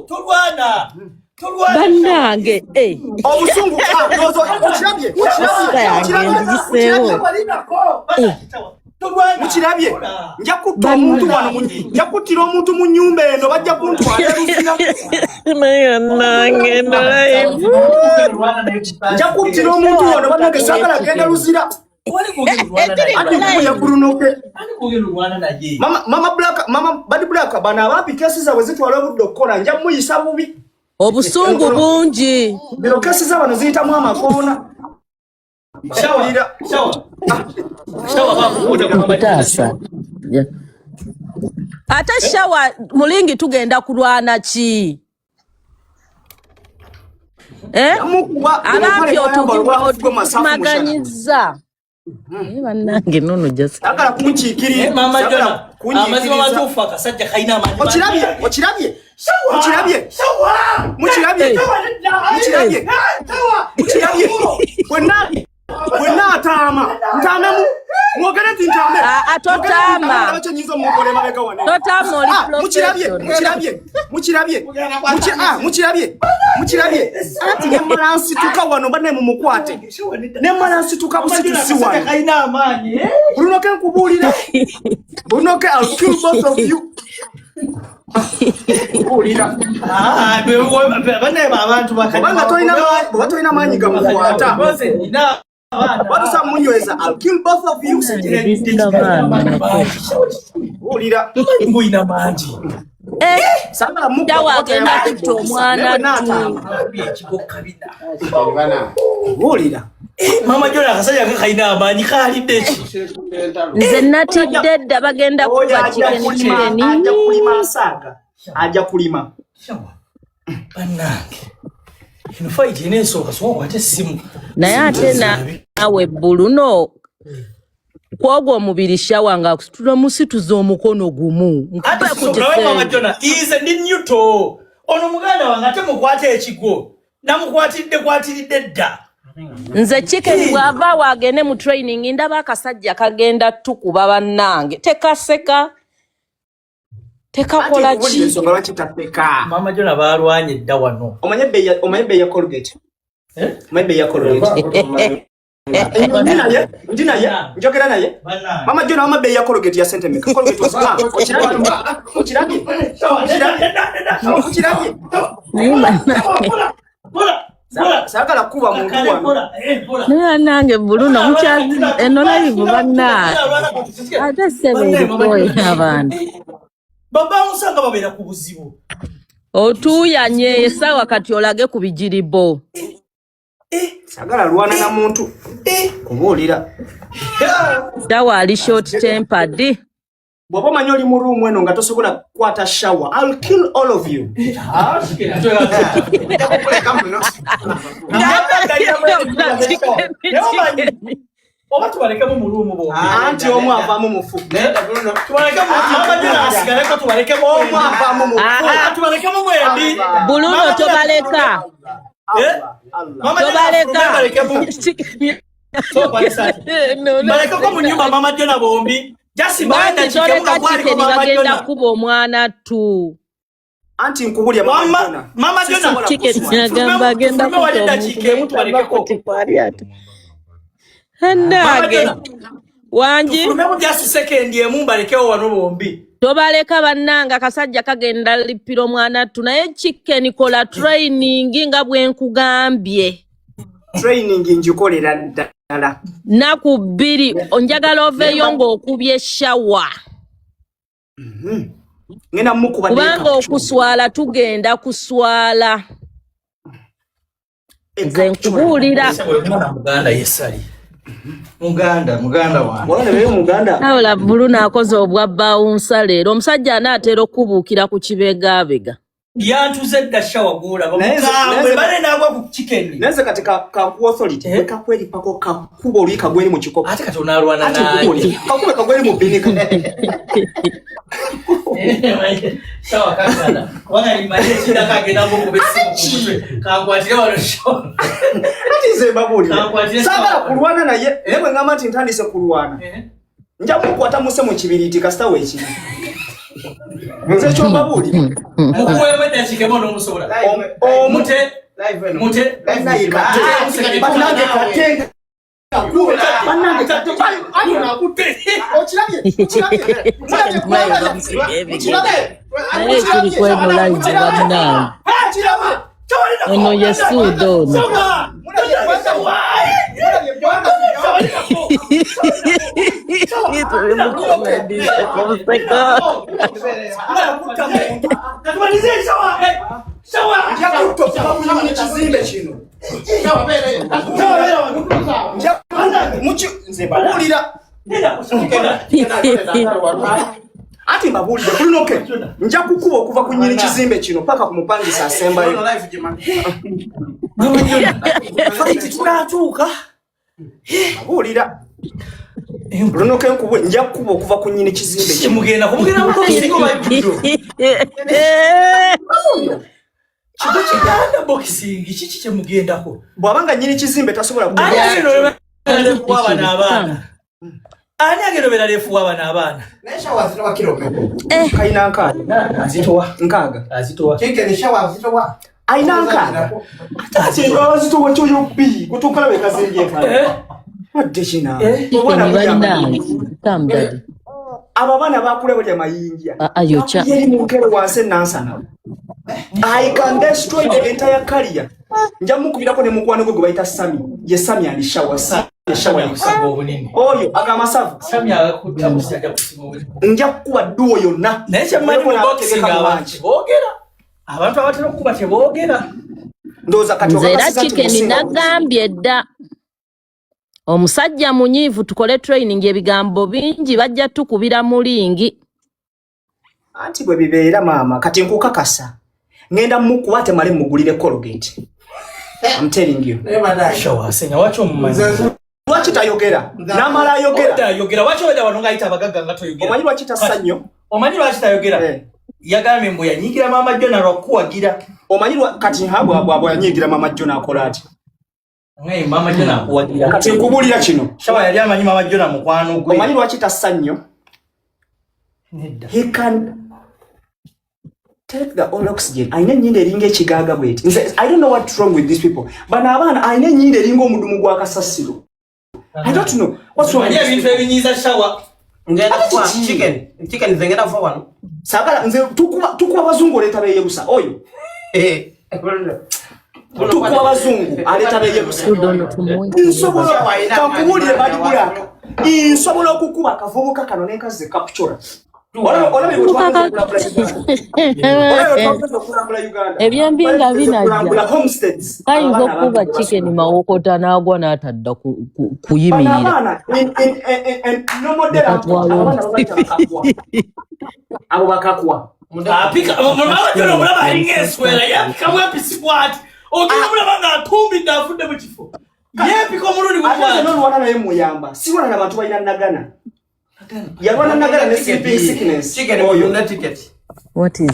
Tolwana. Bannange obusungu ndozo muchirabye. Muchirabye nja kutta omuntu wano nja kuttira omuntu mu nnyumba eno bajja kuntwala eruzira nange ndolaivu nja kuttira omuntu wano bannange sagala genda luzira Mama Bad Black bana abapi kesi zaabwe zitwala obudde okukola nja muyisa bubi obusungu bungi bino kesi z'abano ziyitamu amakoona. Ate shawa mulingi tugenda kulwana ki? Abampi otumaganyiza. Bannange nono just. Agala kunkiikirira. Mama Jona. Amazima matuufu akasajja kalina amaanyi. Okirabye. Bwenna ataama ntaamamu mwogereti ntaame atotama totama oli muchirabye ati nemala nsituka wano bane mumukwate nemala nsituka busitusi wano kalina amaanyi Bruno nkubulira Bruno I'll kill both of you. Bane abantu bakali batoina manyi gamukwata Watu sa munyweza, I'll kill both of you. Ulira. Nguina manji. Sanga muko Tawagenda kuto omwana Ulira. Mama Jona akasajja kakaina amanyi kalidde ki? Nze natidde dda bagenda kuba chicken. Aja kulima asaga. Aja kulima. Bannange. Ino fight ineesooka soka ate simu. Naye ate nawe Bruno kwogwo omubiri shawa nga kusitula musituza omukono gumu. Ate sobrawe Mama Jona ize ndi nyuto. Ono muganda wange ate mukwata ekigo. Namukwatiridde dda. Nze chicken bwava wagene mu training ndaba akasajja kagenda tukuba bannange. Tekaseka. Tekakola ki? Mama Jona balwanye dda wano. Omanye be ya Colgate. Maybe ya Colgate. Ndina ya njogera naye. Mama Jona ama be ya Colgate ya sente meka. Colgate was Ochiragi. Sagala kuba muntu wano. Nange Bruno mukyazi enola livu banna. Ate sebe boy abantu. Baba musanga babera ku buzibu. Otuyanye esawa kati olage ku bijiribo. Sagala lwana na muntu. Kubuulira. Dawa ali short tempered. Bwaba manyoli mu room eno nga tosobola kwata shower. I'll kill all of you. Oba tubalekemu mu room bo. Anti omu avaamu mufu. Tubalekemu Mama Jona asigaleko tubalekemu omu avaamu mufu. Tubalekemu mwendi. Bruno tobaleka. Mama Jona baleka ko mu nyumba Mama Jona bombi. Jasi baenda chikemu kwali ko Mama Jona kuba omwana tu. Anti nkubulya Mama Jona chicken agamba genda kuba chikemu tubalekeko. Handage wanji Tumemu just second ye mumbalekeo wano bombi. Tobaleka bannanga kasajja kagenda lipiro mwana tunaye chicken kola training nga bwenkugambye. Training njikolera ddala. Naku 2 onjagala oveyo ng'okubye shawa. Ngena mukuba kubanga okuswala tugenda kuswala. Nze nkubuulira. Muganda yesali. Muganda wange. Wala wewe Muganda. Awula Bruno akoze obwabba unsa leero omusajja anaatera okubuukira ku kibegabega. Yantuze dda shawa gula bamukamwe bale nagwa ku chicken. Neze katika ka authority kakweli pako kakuba olika gweri mu kikopo. Ate kati onalwana naye. Kakuba kagweri mu binika. Shawa kakala. Wana imaje chida kagenda mu kubesimu kumutwe. Kakwatira wano shawa. Ati ze babuli. Saba kulwana naye. Ewe ngama tintandise kulwana. Njamu kwata muse mu kibiriti kasita wechi. Nze chyo babuli. Mukwewe da chikemo no musobola. Mute naika. Banange katenga. Banange katenga. Ayo na kute. Ochirabye. Ono yesudo no. Ati mbabulira Bruno ke nja kukuba okuva ku nyiri kizimbe kino paka ku mupangisa asemba yo. Fight tunatuka. Mbabulira Bruno ke nkubwe nja kukuba okuva ku nyiri kizimbe kino. Mugenda mu singo bayibudo. Chido chiganda boxing chichi kye mugendako. Bwabanga nyiri kizimbe tasobola kuwa n'abaana. Ani agerobera lefu wabana abana. Nesha wazito wa kilometer. Kaina nkaaga. Azitowa. Nkaaga. Azitowa. Kike nesha wazitowa. Aina nkaaga. Ati wazito wa choyo bi kutukala be kazinje nkaaga. Wadde kina. Bwana bwana. Tambadi. Ababana bakule bali amayinja. Ayocha. Yeri mukero wanse nansana. I can destroy the entire career. Nja mukubirako ne mukwano gwe bayita Sami. Ye Sami alishawa. Oyo agamasavu nja kukuba dduo yonna abantu abatera okuba teboogera nze era Chicken nagambye dda omusajja munyiivu tukole training ebigambo bingi bajja tukubira mulingi anti bwe bibeera maama kati nkukakasa ngenda mukuwate male mugulire Colgate. I'm telling you. Show asenya wacho mmanyi lwaki tayogera namala ayogera wacho weda wanonga ayita abagagga nga toyogera omanyi lwaki tasannyo omanyi lwaki tayogera yagambye mbu yanyigira Mama Jona lwakuwagira omanyi kati habwa yanyigira Mama Jona akola ati ngai Mama Jona akuwagira kati nkubulira kino shawa yali amanyi Mama Jona mukwano gwe omanyi lwaki tasannyo he can take the all oxygen. I know nyinde ringe chigaga bweti. I don't know what's wrong with these people. But abana I know nyinde ringo mudumu gwa kasasiro. I don't know what's wrong. Yeah, bintu ebinyiza shawa. Ngenda kwa chicken zengenda for one. Sagala nze tukuba bazungu leta beye busa. Oyo. Tukuba bazungu aleta beye busa. Insobola tankubulire badi bulaka. Insobola okukuba kavubuka kano nenkaze capture. ebyembinga binajja kayinza okuba Chicken mawokota n'agwa n'atadda kuyimirira abo bakakwa apika Mama Jona mulaba alinga enswera yapika mwapisi bwati ogenda mulaba ng'atumbidde afudde mu kifo yepika omulundi gwe wana naye muyamba si wana n'abantu balina nagana yalwana nagala ne sleeping sickness. Chicken oyo na ticket. What is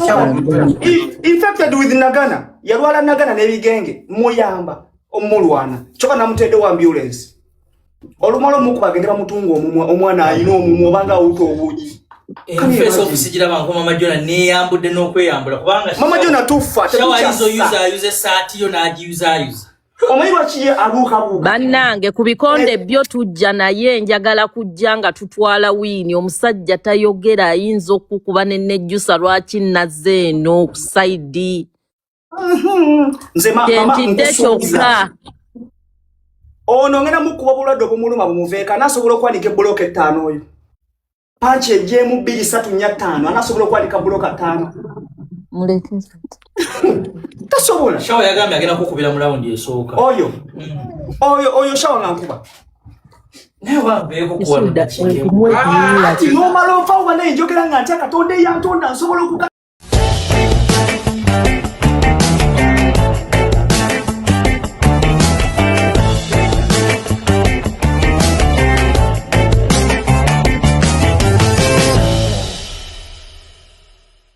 infected with nagana yalwala nagana n'ebigenge muyamba omulwana choka namutedde wa ambulance olumalo muku bagende bamutunga omwana ayina omumwa banga auto obuji face office gira banko Mama Jona ne yambudde n'okweyambula kubanga Mama Jona tufa use saati yo n'agiuza bannange ku bikonde byo tujja naye njagala kujja nga tutwala wiini omusajja tayogera ayinza okukuba nenejjusa lwaki nazze eno ku saidi nze mama ono ngena mukuba bulwadde obumuluma bumuveeka anasobola okwanika bbulooka 5 oyo panchi ejjemu 2 3 4 5 anasobola okwanika bbulooka 5 muleke tasobola shawa yagambye agenda kukubira mu raundi esooka oyo shawa ngankuba naye wambeeko kuwaludda ati nomala ofa oba naye njogera nga ntya Katonda eyantonda nsobola okuka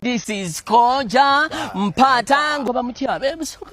This is Koja Mpatango bamutia bebusuka